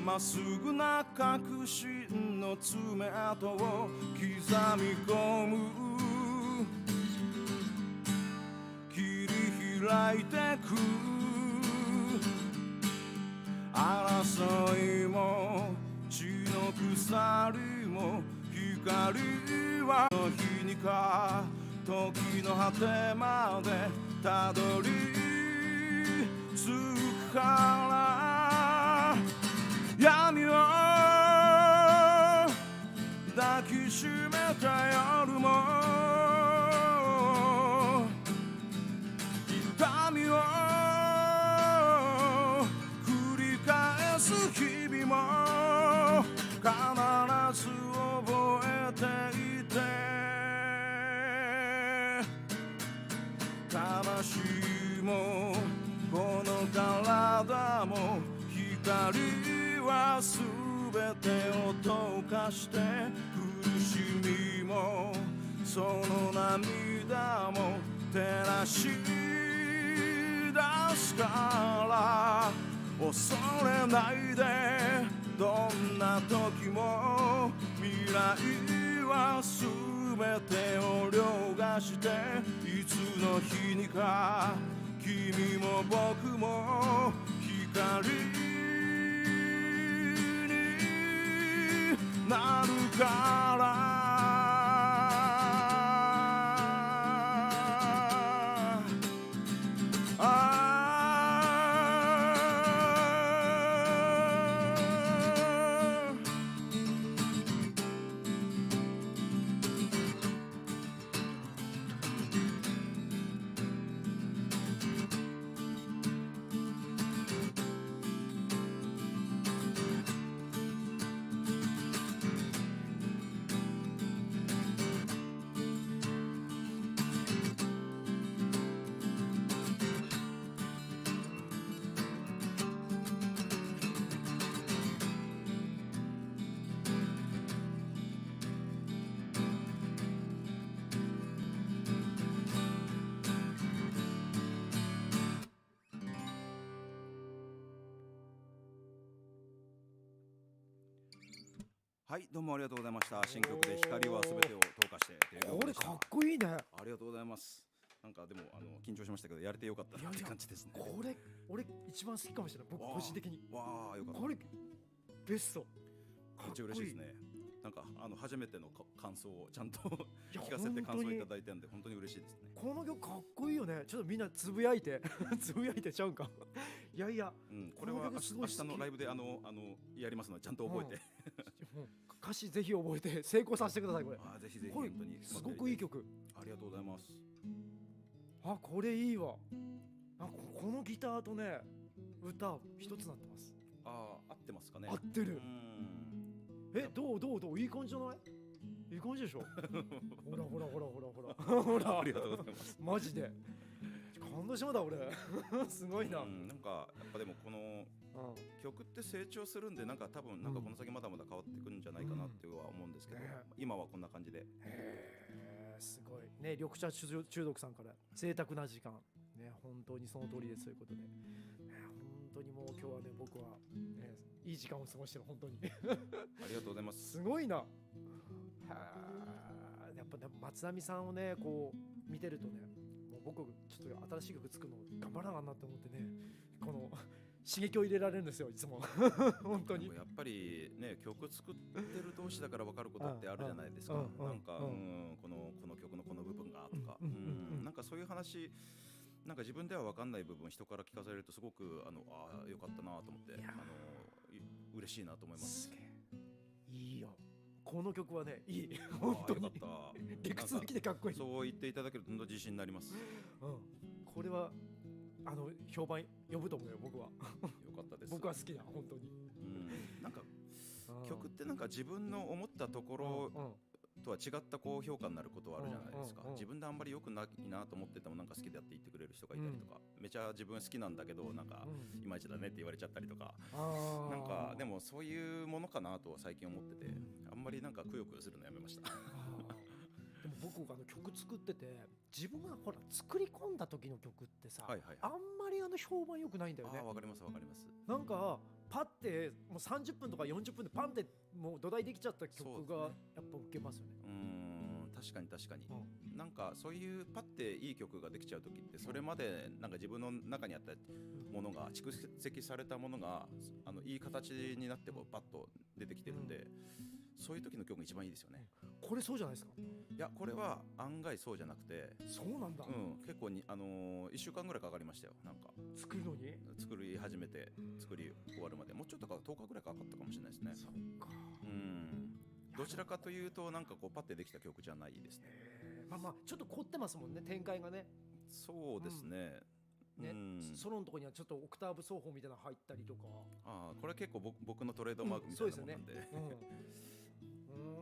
まっすぐな確信の爪痕を刻み込む切り開いてく争いも血の鎖も光はの日にか時の果てまでたどり着くから闇を抱きしめた夜も痛みを繰り返す日々も必ず覚えていて魂もこの体も光は全てを溶かして苦しみもその涙も照らし出すから恐れないでどんな時も未来は全てを凌駕していつの日にか君も僕も光になるからはいどうもありがとうございました新曲で光は全てを透過してという曲でしたこれかっこいいね。ありがとうございますなんかでも緊張しましたけどやれてよかったなって感じですねこれ俺一番好きかもしれない僕個人的に。わあよかったこれベスト。めっちゃ嬉しいですねなんか初めての感想をちゃんといや聞かせて感想本当にいただいてんで本当に嬉しいですねこの曲かっこいいよね。ちょっとみんなつぶやいてつぶやいてちゃうんかいやいや、これはこの曲すごい好き明日のライブでやりますのでちゃんと覚えて、歌詞ぜひ覚えて成功させてくださいこれ。ぜひぜひこれ本当にすごくいい曲。ありがとうございますあこれいいわ。このギターとね歌一つなってます。合ってますかね合ってる。どういい感じじゃない？いい感じでしょほらほらほらほらほらほらありがとうございますマジで感動しまだ俺すごいな。なんかやっぱでもこの曲って成長するんでなんか多分なんかこの先まだまだ変わってくるんじゃないかなっては思うんですけど、今はこんな感じで。すごいね。緑茶中毒さんから贅沢な時間ね本当にその通りですということで、本当にもう今日はね僕は、ね、いい時間を過ごしてる本当にありがとうございますすごいな。やっぱね松並さんをねこう見てるとねもう僕ちょっと新しい曲作るの頑張らなあなって思ってねこの刺激を入れられるんですよいつも本当に。やっぱりね曲作ってる同士だから分かることってあるじゃないですか。なんかこの曲のこの部分がとかなんかそういう話なんか自分では分かんない部分人から聞かされるとすごくよかったなと思って嬉しいなと思います。いいよこの曲はねいい本当に理屈的でかっこいい。そう言っていただけるとどんどん自信になります。これは評判呼ぶと思うよ僕は。よかったです。僕は好きだ本当に。なんか曲ってなんか自分の思ったところとは違ったこう評価になることはあるじゃないですか。自分であんまり良くないなと思っててもなんか好きだって言ってくれる人がいたりとか、めちゃ自分好きなんだけどなんかいまいちだねって言われちゃったりとか、なんかでもそういうものかなとは最近思ってて、あんまりなんかくよくよするのやめました。でも僕が曲作ってて自分がほら作り込んだ時の曲ってさ、はいはいはい、あんまり評判良くないんだよね。わかりますわかります。なんかパッてもう30分とか40分でパンってもう土台できちゃった曲がやっぱ受けますよね。確かに確かに、なんかそういうパッていい曲ができちゃう時ってそれまでなんか自分の中にあったものが蓄積されたものがいい形になってこうパッと出てきてるんで、そういう時の曲が一番いいですよね。これそうじゃないですか。いやこれは案外そうじゃなくて、そうなんだ、結構に1週間ぐらいかかりましたよ。なんか作るのに作り始めて作り終わるまでもうちょっとか10日ぐらいかかったかもしれないですね。そっか。どちらかというとなんかこうパッてできた曲じゃないですね。まあちょっと凝ってますもんね、展開がね。そうですね、ソロのところにはちょっとオクターブ奏法みたいなの入ったりとか。これ結構僕のトレードマークみたいなもんなんで、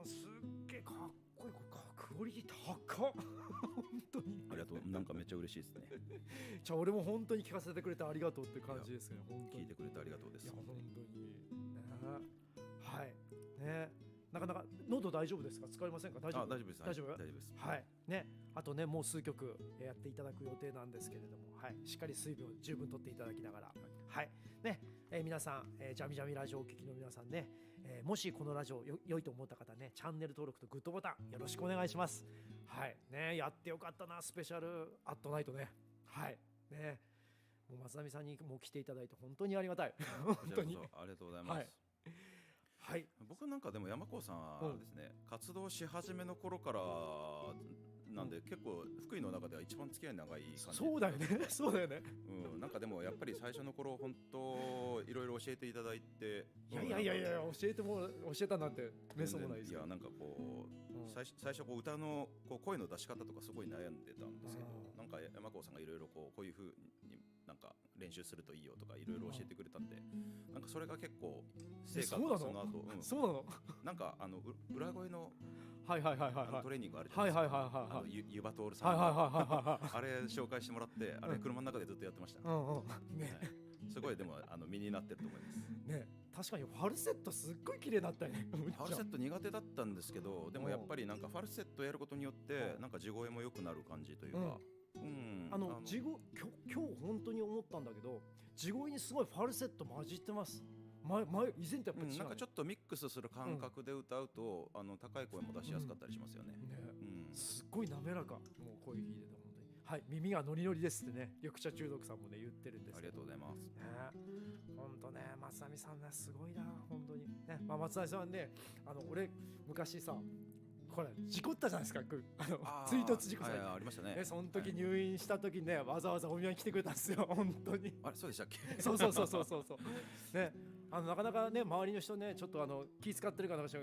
すっげえかっこいい。これクオリティ高っ本当にありがとう。なんかめっちゃ嬉しいですね。じゃあ俺も本当に聞かせてくれてありがとうって感じですね。本当に聞いてくれてありがとうです。いや本当にね、はいね。なかなか喉大丈夫ですか？疲れませんか？大丈夫？大丈夫です。大丈夫？大丈夫です。はいね。あとねもう数曲やっていただく予定なんですけれども、はい、しっかり水分を十分とっていただきながら、はいね、皆さん、ジャミジャミラジオをお聞きの皆さんね、もしこのラジオ良いと思った方ね、チャンネル登録とグッドボタンよろしくお願いします。はいね、やってよかったなスペシャルアットナイトね。はいね、もう松並さんにもう来ていただいて本当にありがたい。本当にありがとうございます。はい、僕なんかでも山子さんはですね、活動し始めの頃からなんで、結構福井の中では一番付き合い長い感じ。そうだよねそうだよね。なんかでもやっぱり最初の頃本当いろいろ教えていただいて、いや教えたなんてめそもないですよ。いやなんかこう、最初こう歌のこう声の出し方とかすごい悩んでたんですけど、なんか山子さんがいろいろこういう風になんか練習するといいよとかいろいろ教えてくれたんで、なんかそれが結構成果がその後、そうなの？なんか裏声のトレーニングあるじゃないですか。ユバトールさんあれ紹介してもらって、あれ車の中でずっとやってました。すごいでも身になってると思いますね。確かにファルセットすっごい綺麗だったよね。ファルセット苦手だったんですけど、でもやっぱりなんかファルセットやることによってなんか地声も良くなる感じというか、地声今日本当に思ったんだけど、地声にすごいファルセット混じってます。以前とやっぱり違う、なんかちょっとミックスする感覚で歌うと、高い声も出しやすかったりしますよね。すっごい滑らか、もう声聞いてて本当に、はい、耳がノリノリですってね、緑茶中毒さんもね言ってるんです。ありがとうございます。本当ね、松並さんねすごいな本当にね。松並さんはね、俺昔さ、これ事故ったじゃないですか、追突事故されて、ありましたね。その時入院した時にね、わざわざお見舞いに来てくれたんですよ本当に。あれそうでしたっけ？そうね、なかなかね周りの人ねちょっと気使ってるかなんかしら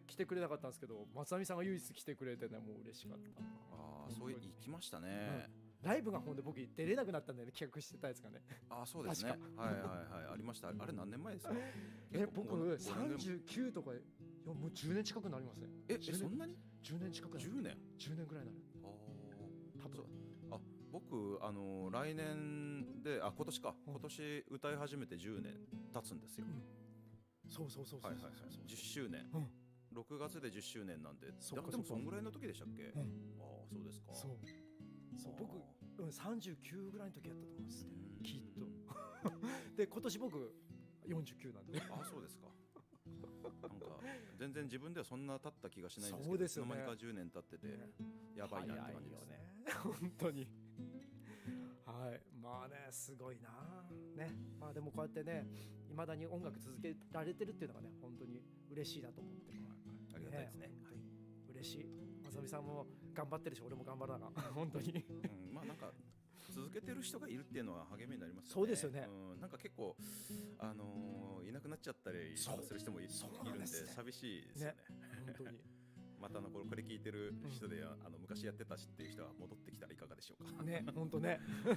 来てくれなかったんですけど、松並さんが唯一来てくれてね、もう嬉しかった。そう行きましたね。ライブがほんで僕出れなくなったんだよね、企画してたやつがね。そうですね。ありました。あれ何年前ですか？僕39とか、もう10年近くなりますね。そんなに？10年近くなる。10年ぐらいになる。多分。僕来年で今年歌い始めて10年経つんですよ。そう10周年、6月で10周年なんで、でもそんぐらいの時でしたっけ？そうですか。そう僕39ぐらいの時やったと思うんですね、きっとで今年僕49なんで。そうですか。なんか全然自分ではそんな経った気がしないんですけど、そうですよね、いつの間にか10年経っててやばいなって感じですね。本当にはい、まあねすごいなね。まあでもこうやってね未だに音楽続けられてるっていうのがね本当に嬉しいなと思って、ありがたいですね。嬉しい。松並さんも頑張ってるし、俺も頑張らなが本当になんか続けてる人がいるっていうのは励みになりますよね。そうですよね。なんか結構いなくなっちゃったりする人もいるんで寂しいですよね。本当にまたこれ聞いてる人で昔やってたしっていう人は戻ってきたらいかがでしょうか。ね、本当ね。は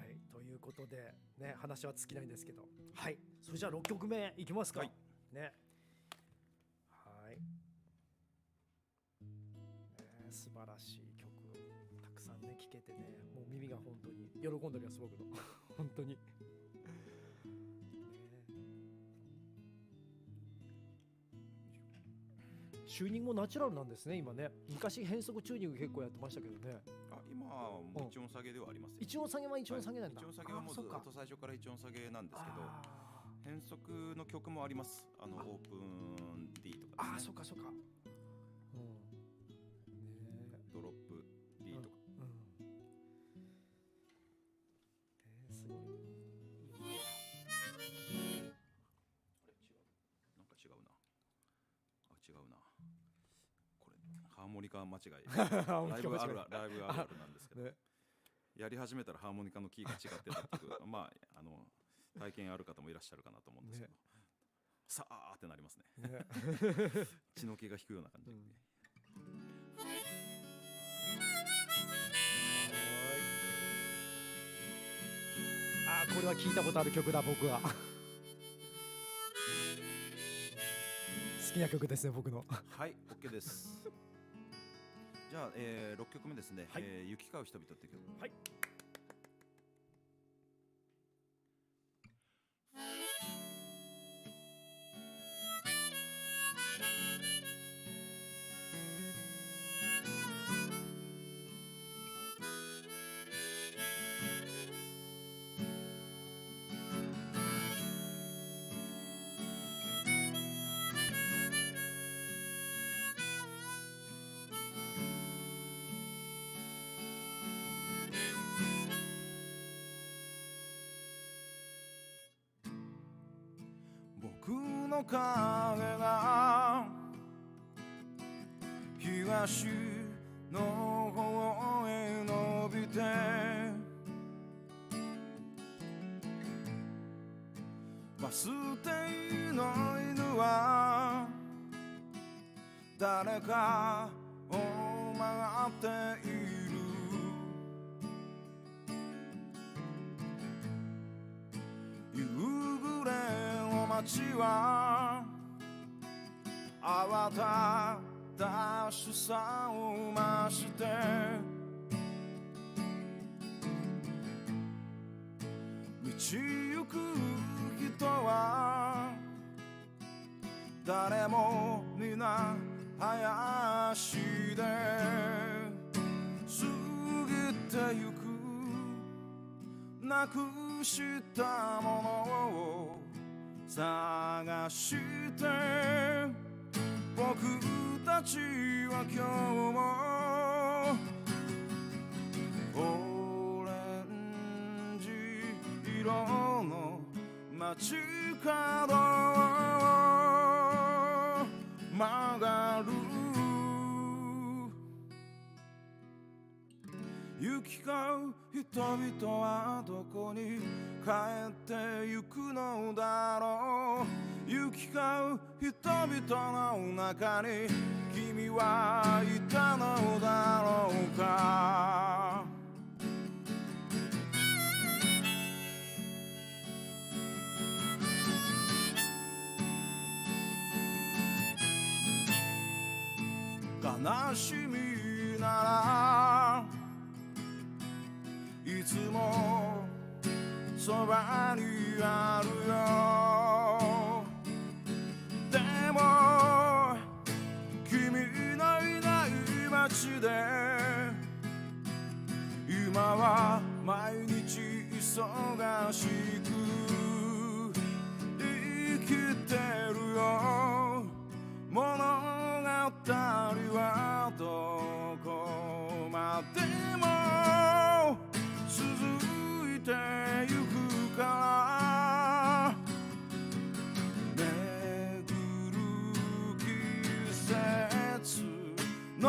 い、ということでね、話は尽きないんですけど、はい、それじゃあ6曲目いきますか。ね、はい、素晴らしい曲たくさんね聴けてね、もう耳が本当に喜んでおります僕の本当に。チューニングもナチュラルなんですね今ね。昔変速チューニング結構やってましたけどね。今はもう一音下げではありますよ。一音下げは一音下げなんだ。一音下げはもうずっと最初から一音下げなんですけど、変速の曲もあります。オープン D とかですね。そっかそっか。ドロップ D とか。すごい。なんか違うな。違うな。これハーモニカ間違い。ライブあるあるなんですけど、やり始めたらハーモニカのキーが違ってたっていう体験ある方もいらっしゃるかなと思うんですけど、さあってなりますね。血の気が引くような感じ。これは聞いたことある曲だ僕は。好きな曲ですね僕の。はい、OK です。じゃあ、6曲目ですね。行き交う人々っていう曲。はい。僕の影が東の方へ伸びて、バス停の犬は誰かを待っている。夕暮れの街は慌ただしさを増して、道行く人は誰も皆早足で過ぎてゆく。なくしたものを探して僕たちは今日もオレンジ色の街角を曲がる。行き交う人々はどこに帰ってゆくのだろう。行き交う人々の中に君はいたのだろうか。悲しみならいつもそばにあるよ。でも君のいない街で今は毎日忙しく生きてるよ。物語はどこまでも続いてゆくから巡る季節の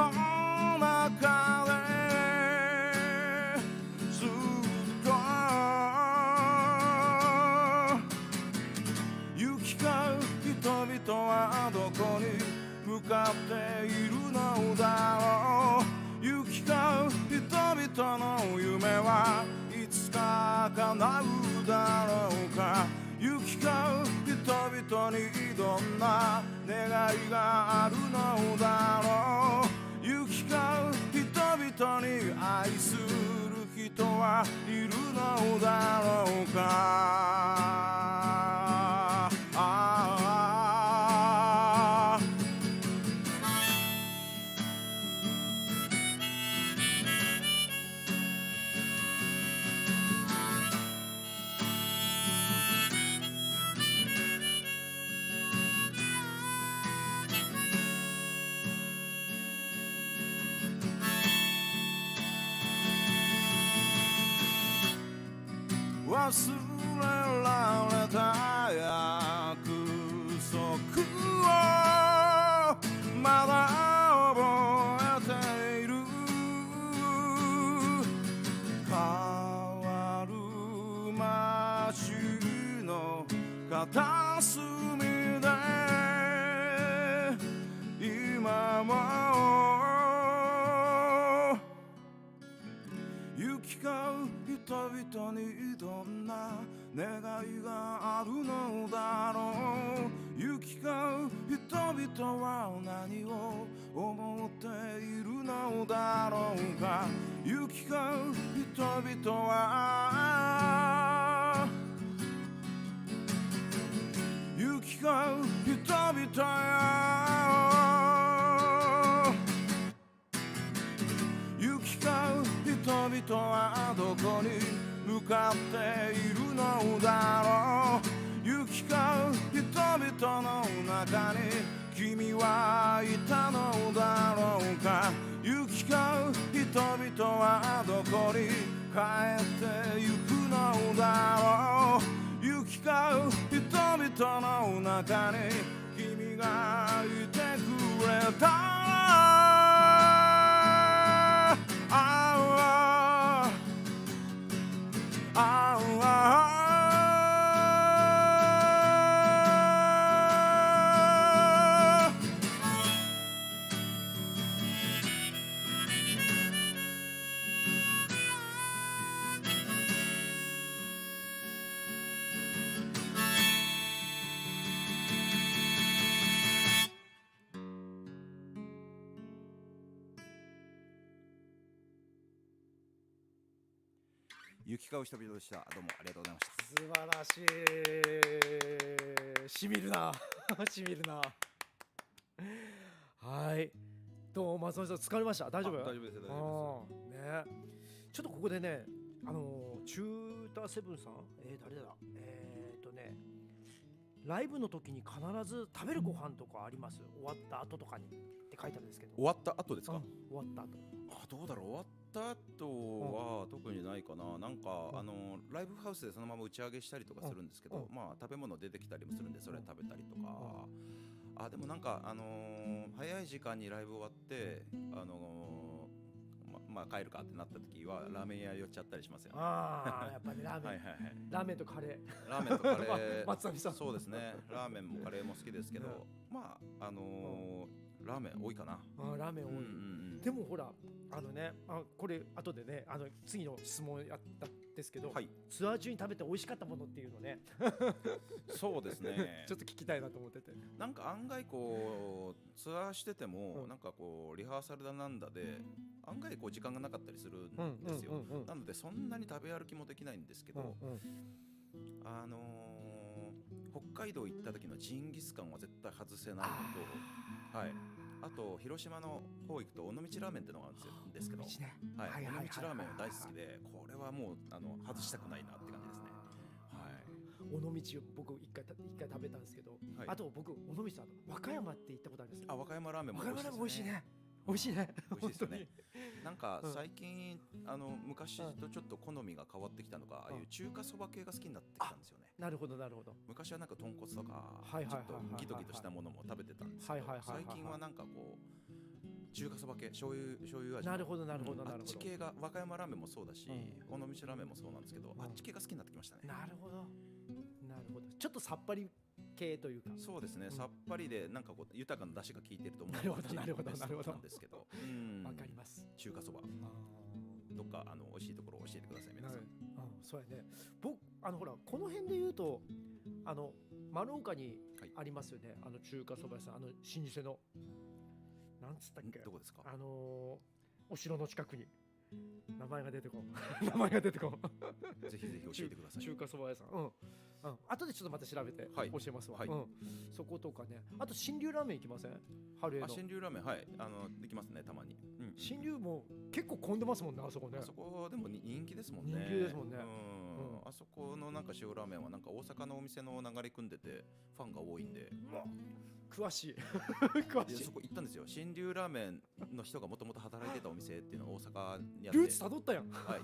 中でずっと行き交う人々はどこに向かっているのだろう。行き交う人々の夢はいつか叶うだろうか。行き交う人々にどんな願いがあるのだろう。行き交う人々に愛する人はいるのだろうか。忘れられた約束をまだ覚えている変わる街の片隅で今も行き交う人々にどんな願いがあるのだろう行き交う人々は何を思っているのだろうか行き交う人々は行き交う人々よ行き交う人々はどこに向かっているのだろう行き交う人々の中に君はいたのだろうか行き交う人々はどこに帰ってゆくのだろう行き交う人々の中に君がいてくれた行き交う人々でした。どうもありがとうございました。素晴らしい。しみるな。しみるな。はい。どうも松本さん疲れました。大丈夫？大丈夫ですよ。大丈夫です。ね。ちょっとここでね、チューターセブンさん、誰だ？ライブの時に必ず食べるご飯とかあります？終わった後とかにって書いてあるんですけど。終わった後ですか？終わった後。どうだろう終わった後は特にないかな。なんかライブハウスでそのまま打ち上げしたりとかするんですけど、まあ食べ物出てきたりもするんでそれ食べたりとか。でもなんか早い時間にライブ終わってまあ帰るかってなった時はラーメン屋寄っちゃったりしますよね。やっぱりラーメン。はいはいはい。ラーメンとカレー。ラーメンとカレー。松崎さん。そうですね。ラーメンもカレーも好きですけど、まあラーメン多いかな。ラーメン多い。でもほらこれ後でね次の質問やったんですけど、はい、ツアー中に食べて美味しかったものっていうのね。そうですね。ちょっと聞きたいなと思ってて。なんか案外こうツアーしてても、なんかこうリハーサルだなんだで案外こう時間がなかったりするんですよ。なのでそんなに食べ歩きもできないんですけど、北海道行った時のジンギスカンは絶対外せないのと、はい。あと広島の方行くと尾道ラーメンってのがあるんですけど、尾道ラーメンは大好きで、これはもう外したくないなって感じですね。尾道僕一回食べたんですけど、あと僕尾道さん和歌山って行ったことあるんですよ。和歌山ラーメンも美味しいね。美味しいね。美味しいですよね。なんか最近昔とちょっと好みが変わってきたのが、ああいう中華そば系が好きになってきたんですよね。なるほどなるほど。昔はなんか豚骨とかちょっとギトギトしたものも食べてたんですけど、最近はなんかこう中華そば系醤油味。なるほどなるほどなるほど。あっち系が和歌山ラーメンもそうだし、尾道ラーメンもそうなんですけど、あっち系が好きになってきましたね。なるほどなるほど。ちょっとさっぱり系というか。そうですね。さっぱりでなんかこう豊かな出汁が効いてると思う。なるほどなるほどなるほど。なんですけど。わかります。中華そば。どっか美味しいところを教えてください皆さん。そうやね。僕ほらこの辺で言うと丸岡にありますよね。中華そば屋さん老舗のなんつったっけ。どこですか。お城の近くに。名前が出てこん。名前が出てこん。ぜひぜひ教えてください。中華そば屋さん。後でちょっとまた調べて教えますわ。そことかね。あと新龍ラーメン行きません？春江の。新龍ラーメンできますねたまに。新龍も結構混んでますもんねあそこね。あそこでも人気ですもんね。人気ですもんね。あそこのなんか塩ラーメンはなんか大阪のお店の流れ組んでてファンが多いんで。詳しい詳しい。でそこ行ったんですよ。新龍ラーメンの人がもともと働いてたお店っていうのが大阪にあって、ルーツ辿ったやん。はい、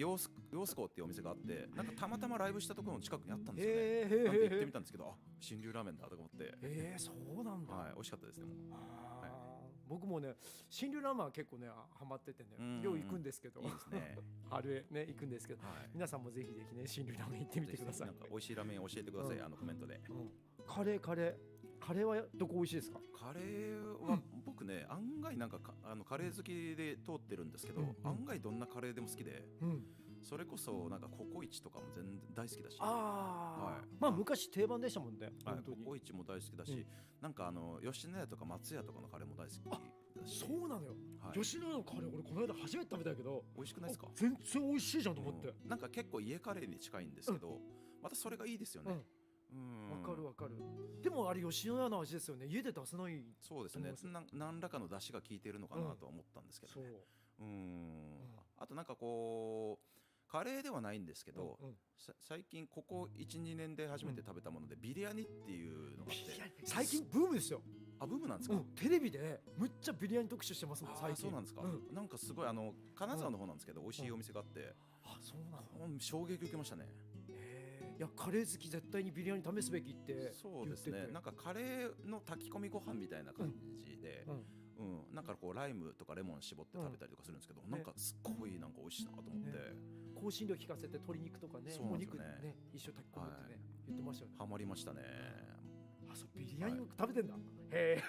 ヨースコっていうお店があって、なんかたまたまライブしたところの近くにあったんですよね。へなんで行ってえみたんですけど、あ、新龍ラーメンだとか思って、そうなんだ。はい、美味しかったですね。僕もね、新龍ラーメンは結構ねハマっててね、よう行くんですけど、いいですね。春へね行くんですけど、皆さんもぜひぜひね新龍ラーメン行ってみてください。なんか美味しいラーメン教えてください、コメントで。カレーはどこ美味しいですか？カレーは僕ね、案外なんかカレー好きで通ってるんですけど、案外どんなカレーでも好きで、それこそなんかココイチとかも全然大好きだし、まあ昔定番でしたもんね。ココイチも大好きだし、なんか吉野家とか松屋とかのカレーも大好きだし。そうなのよ。吉野家のカレー俺この間初めて食べたけど、美味しくないですか？全然美味しいじゃんと思って。なんか結構家カレーに近いんですけど、またそれがいいですよね。わかる。でもあれ吉野家の味ですよね。家で出せない。そうですね。何らかの出汁が効いているのかなとは思ったんですけどね。あとなんかこうカレーではないんですけど、最近ここ 1,2 年で初めて食べたものでビリヤニっていうのがあって、最近ブームですよ。あ、ブームなんですか？テレビでむっちゃビリヤニ特集してますもん最近。そうなんですか？なんかすごい金沢の方なんですけど、美味しいお店があって、そうなの。衝撃受けましたね。いやカレー好き絶対にビリヤニ試すべきって言ってて。そうですね。なんかカレーの炊き込みご飯みたいな感じで、なんかこうライムとかレモン絞って食べたりとかするんですけど、なんかすっごいなんか美味しいなと思って、香辛料効かせて鶏肉とかね、お肉ね一緒炊き込むってね言ってましたよね。ハマりましたね。そうビリヤニ食べてんだ。へえ。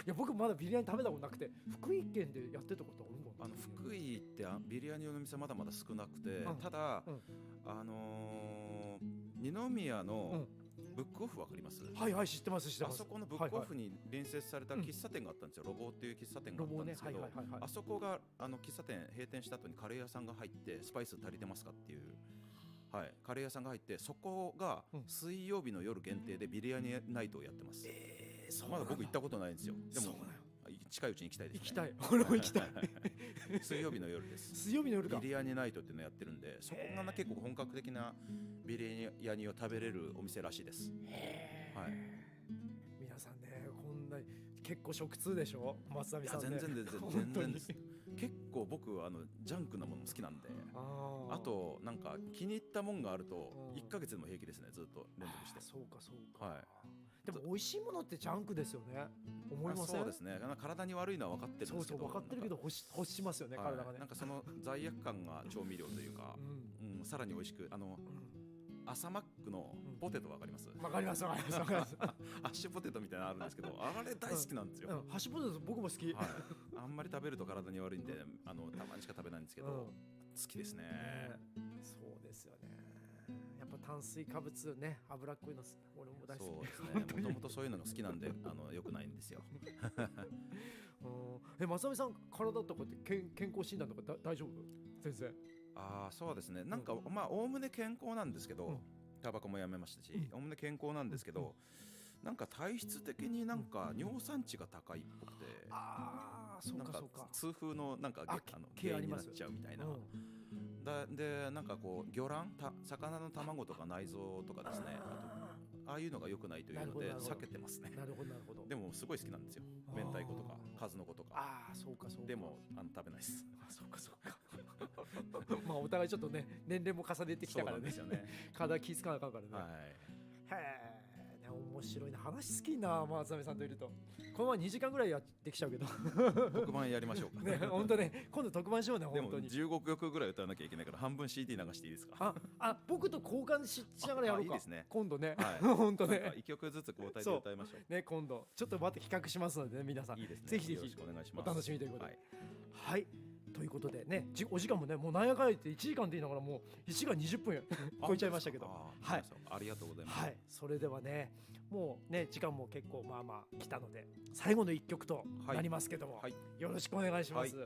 いや僕まだビリヤニ食べたことなくて、福井県でやってたことあるの？福井ってビリヤニの店まだまだ少なくて、ただ二宮のブックオフわかります？はい知ってます。あそこのブックオフに隣接された喫茶店があったんですよ。ロボっていう喫茶店があったんですけど、あそこが喫茶店閉店した後にカレー屋さんが入って、スパイス足りてますかっていう、カレー屋さんが入って、そこが水曜日の夜限定でビリヤニナイトをやってます。まだ僕行ったことないんですよ。でも近いうちに行きたいですね。行きたい。俺も行きたい。水曜日の夜です。水曜日の夜か。ビリヤニナイトっていうのをやってるんで、そこが結構本格的なビリヤニを食べれるお店らしいです。皆さんね、こんな結構食通でしょ、松並さんね。全然です。結構僕ジャンクなものも好きなんで、あとなんか気に入ったもんがあると1ヶ月でも平気ですね。ずっと連続して。そうか。でも美味しいものってジャンクですよね。思いません？そうですね。体に悪いのは分かってるんですけど。分かってるけど欲しますよね、体がね。なんかその罪悪感が調味料というか、さらに美味しく朝マックのポテトわかります？わかります。アッシュポテトみたいなのあるんですけど、あれ大好きなんですよ。ハッシュポテト僕も好き。あんまり食べると体に悪いんで、たまにしか食べないんですけど、好きですね。そうですよね。やっぱ炭水化物ね、脂っこいの俺も大好き。そうですね。もともとそういうのが好きなんで良くないんですよ。松並さん体とかって健康診断とか大丈夫？全然。そうですね。なんかおおむね健康なんですけど、タバコもやめましたし、おおむね健康なんですけど、なんか体質的になんか尿酸値が高いっぽくて、そうか。痛風のなんか原因になっちゃうみたいな。でなんかこう魚卵、魚の卵とか内臓とかですね、ああいうのが良くないというので避けてますね。なるほど。でもすごい好きなんですよ。明太子とか数の子とか。そうか。でも食べないです。そうか。まあお互いちょっとね、年齢も重ねてきたからね。体気ぃ使わなあかんからね。面白いな。話好きな松並さんといると。このまま2時間ぐらいやってきちゃうけど。特番やりましょうか。ね、本当ね、今度特番しようね。本当に。でも15曲ぐらい歌わなきゃいけないから半分 CD 流していいですか？僕と交換しながらやろうか。いいですね。今度ね。本当ね。1曲ずつ交代で歌いましょう。ね、今度ちょっと待って企画しますのでね、皆さん。ぜひよろしくお願いします。お楽しみということで。はい。ということでね、お時間もね、もうなんやかんやって1時間って言いながらもう1時間20分超えちゃいましたけど、ありがとうございます。それではね、もうね時間も結構まあ来たので最後の1曲となりますけども、よろしくお願いします。ね、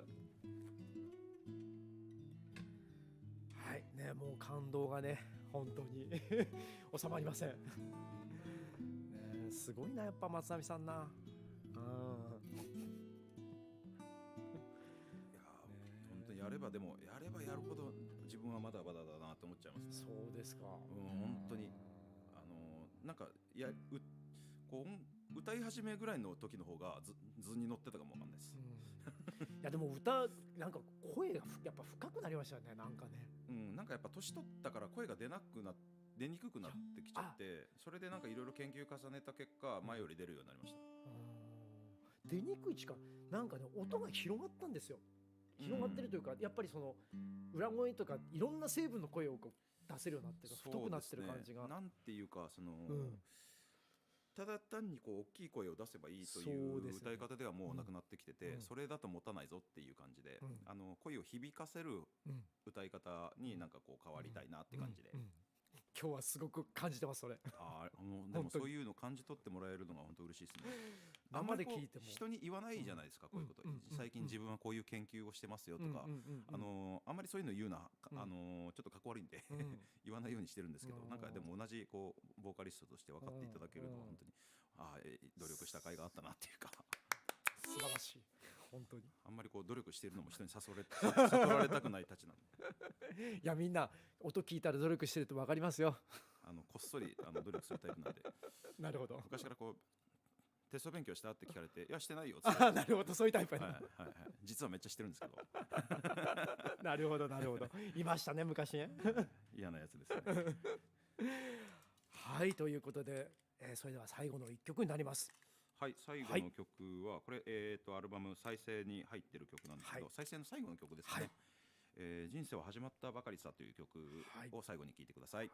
もう感動がね本当に収まりません。ね、すごいなやっぱ松並さんな。やればやるほど自分はまだまだだなと思っちゃいます。そうですか。本当になんか歌い始めぐらいの時の方が図に乗ってたかもわかんないです。いやでも歌なんか声がやっぱ深くなりましたよね、なんかね。なんかやっぱ年取ったから声が出にくくなってきちゃって、それでなんかいろいろ研究重ねた結果前より出るようになりました。出にくいかなんかね、音が広がったんですよ。広がってるというか、やっぱりその裏声とかいろんな成分の声をこう出せるようになってる、太くなってる感じが、なんていうかその、ただ単にこう大きい声を出せばいいという歌い方ではもうなくなってきてて、それだと持たないぞっていう感じで、声を響かせる歌い方になんかこう変わりたいなって感じで、今日はすごく感じてます、それ。でもそういうの感じ取ってもらえるのが本当嬉しいですね。あんまりこう人に言わないじゃないですか、こういうこと。最近自分はこういう研究をしてますよとか、あんまりそういうの言うな、ちょっとかっこ悪いんで言わないようにしてるんですけど、なんかでも同じこうボーカリストとして分かっていただけるのは本当に努力した甲斐があったなっていうか素晴らしい、本当に。あんまりこう努力しているのも人に悟られたくないたちなんでいやみんな音聞いたら努力してると分かりますよ。こっそり努力するタイプなんで。なるほど。昔からこうテスト勉強したって聞かれて、いやしてないよっつってなるほど、そういうタイプやね、実はめっちゃしてるんですけどなるほどなるほど、いましたね昔ね嫌なやつですねはい、ということで、それでは最後の一曲になります。はい、最後の曲はこれ、アルバム再生に入ってる曲なんですけど、再生の最後の曲ですね。人生は始まったばかりさという曲を最後に聴いてください。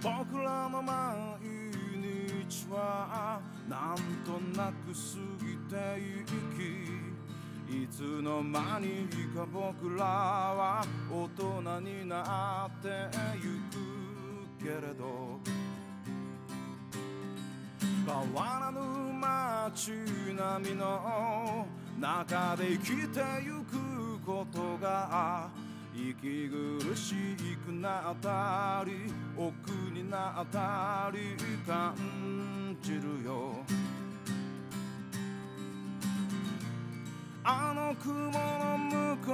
僕らの毎日はなんとなく過ぎてゆき、いつの間にか僕らは大人になってゆくけれど、変わらぬ街並みの中で生きてゆくことが息苦しくなったり奥になったり感じるよ。あの雲の向こ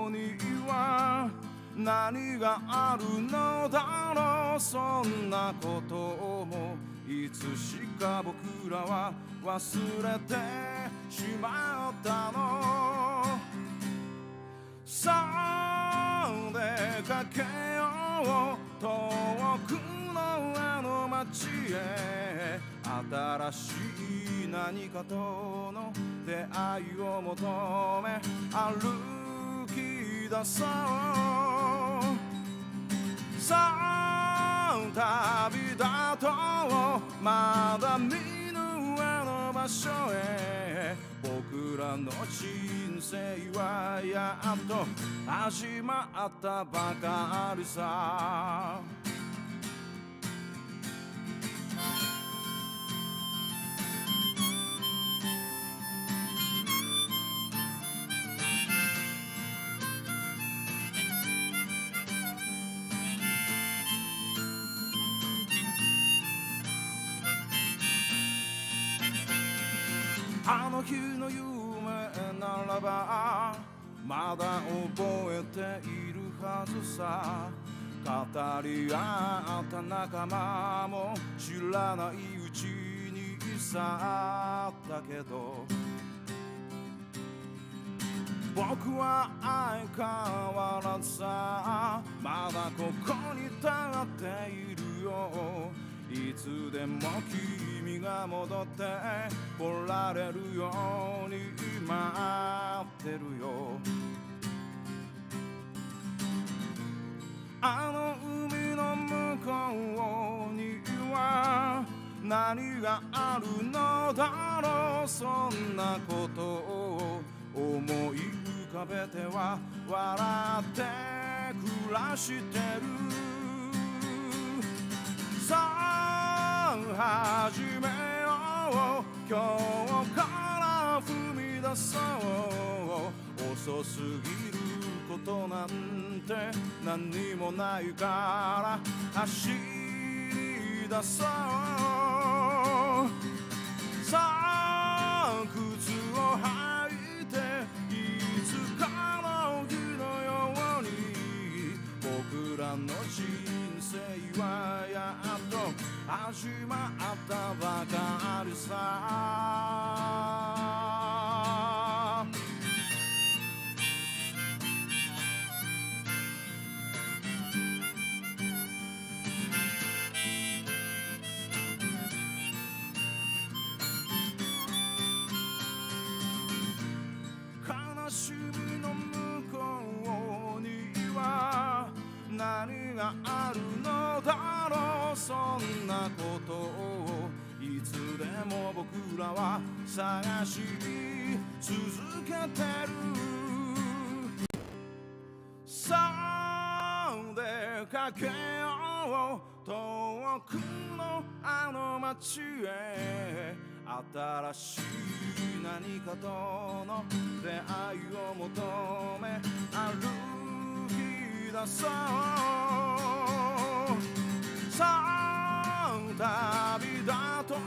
うには何があるのだろう、そんなこともいつしか僕らは忘れてしまったの。さあ出かけよう遠くのあの街へ、新しい何かとの出会いを求め歩き出そう。さあ旅立とうまだ見ぬあの場所へ、僕らの人生はやっと始まったばかりさ。あの日の夢ならばまだ覚えているはずさ。語り合った仲間も知らないうちに去ったけど、僕は相変わらずさまだここに立っているよ。いつでも君が戻って来られるように待ってるよ。あの海の向こうには何があるのだろう、そんなことを思い浮かべては笑って暮らしてる。さあ始めよう今日から踏み出そう。遅すぎるこことなんて何にもないから走り出そう。さあ靴を履いていつかの日のように僕らの人生はやっと始まったばかりさ。悲しみの向こうには何があるのだろう。そんなことをいつでも僕らは探し続けてる。さあ出かけよう遠くのあの街へ。新しい何かとの出会いを求め歩き出そう。さあ旅立とう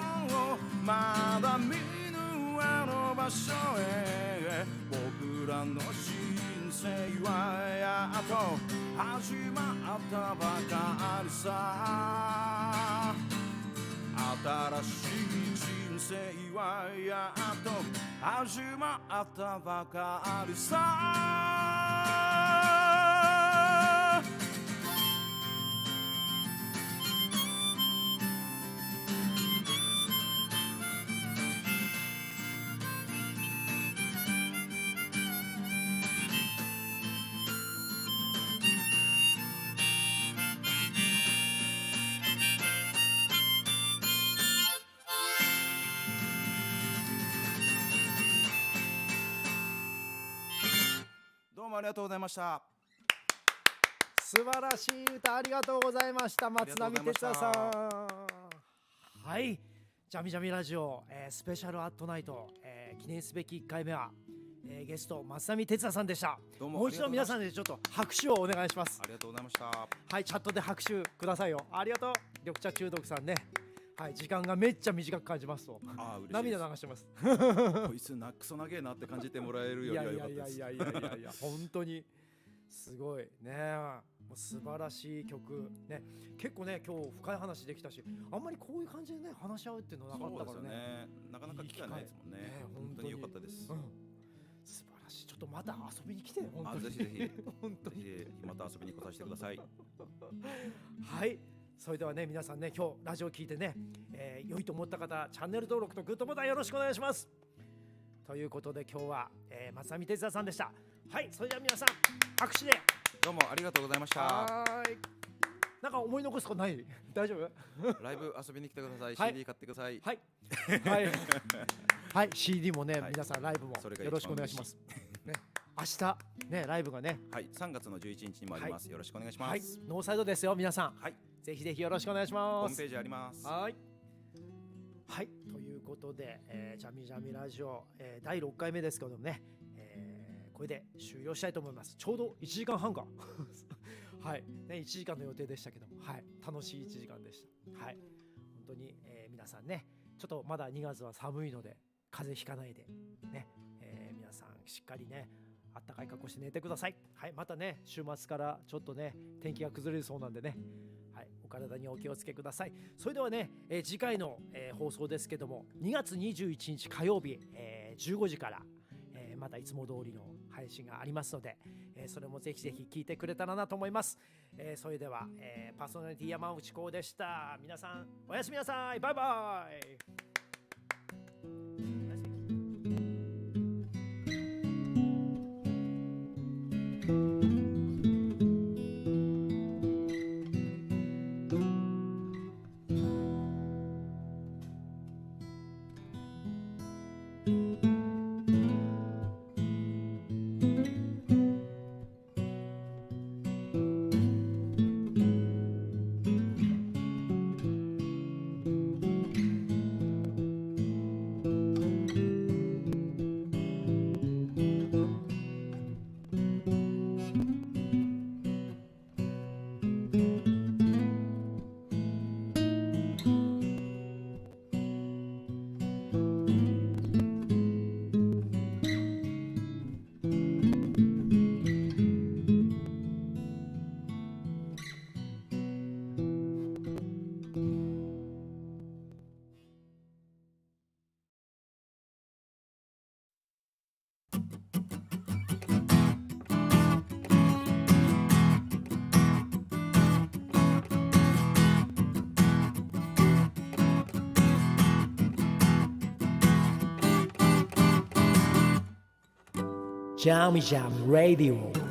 まだ見ぬあの場所へ。僕らの人生はやっと始まったばかりさ。新しい人生はやっと始まったばかりさ。どうもありがとうございました。素晴らしい歌ありがとうございました。松並哲也さん。はい、ジャミジャミラジオ、スペシャルアットナイト、記念すべき1回目は、ゲスト松並哲也さんでした。どうももう一度皆さんでちょっと拍手をお願いします。ありがとうございました。はい、チャットで拍手くださいよ。ありがとう。緑茶中毒さんね。はい、時間がめっちゃ短く感じますと嬉しいです。涙流してます。こいつクソ長えなって感じてもらえるよりは良かったです。いや本当にすごいね。もう素晴らしい曲ね。結構ね今日深い話できたし、あんまりこういう感じでね話し合うっていうのなかったからね。なかなか機会ないですもんね。本当に良かったです。素晴らしい。ちょっとまた遊びに来て本当に。ぜひぜひ本当にまた遊びに来させてください。はい。それではね皆さんね今日ラジオ聞いてね、良いと思った方チャンネル登録とグッドボタンよろしくお願いします。ということで今日は、松並哲也さんでした。はい、それでは皆さん拍手で。どうもありがとうございました。はい。なんか思い残すことない？大丈夫？ライブ遊びに来てください。はい、CD 買ってください。はい。はい。はい、CD もね、はい、皆さんライブもよろしくお願いします。ね、明日ねライブがね。はい、3月の11日にもあります。よろしくお願いします。はい、ノーサイドですよ皆さん。はい。ぜひぜひよろしくお願いします。ホームページあります。はい。はい、ということで、ジャミジャミラジオ、第6回目ですけどもね、これで終了したいと思います。ちょうど1時間半かはい、ね、1時間の予定でしたけども、はい、楽しい1時間でした。はい、本当に、皆さんねちょっとまだ2月は寒いので風邪ひかないでね、皆さんしっかりねあったかい格好して寝てください。はい、またね週末からちょっとね天気が崩れるそうなんでね、はい、お体にお気をつけください。それではね、次回の、放送ですけども2月21日火曜日、15時から、またいつも通りの配信がありますので、それもぜひぜひ聞いてくれたらなと思います。それでは、パーソナリティ山内幸でした。皆さんおやすみなさい。バイバイ。ジャムジャムラディオ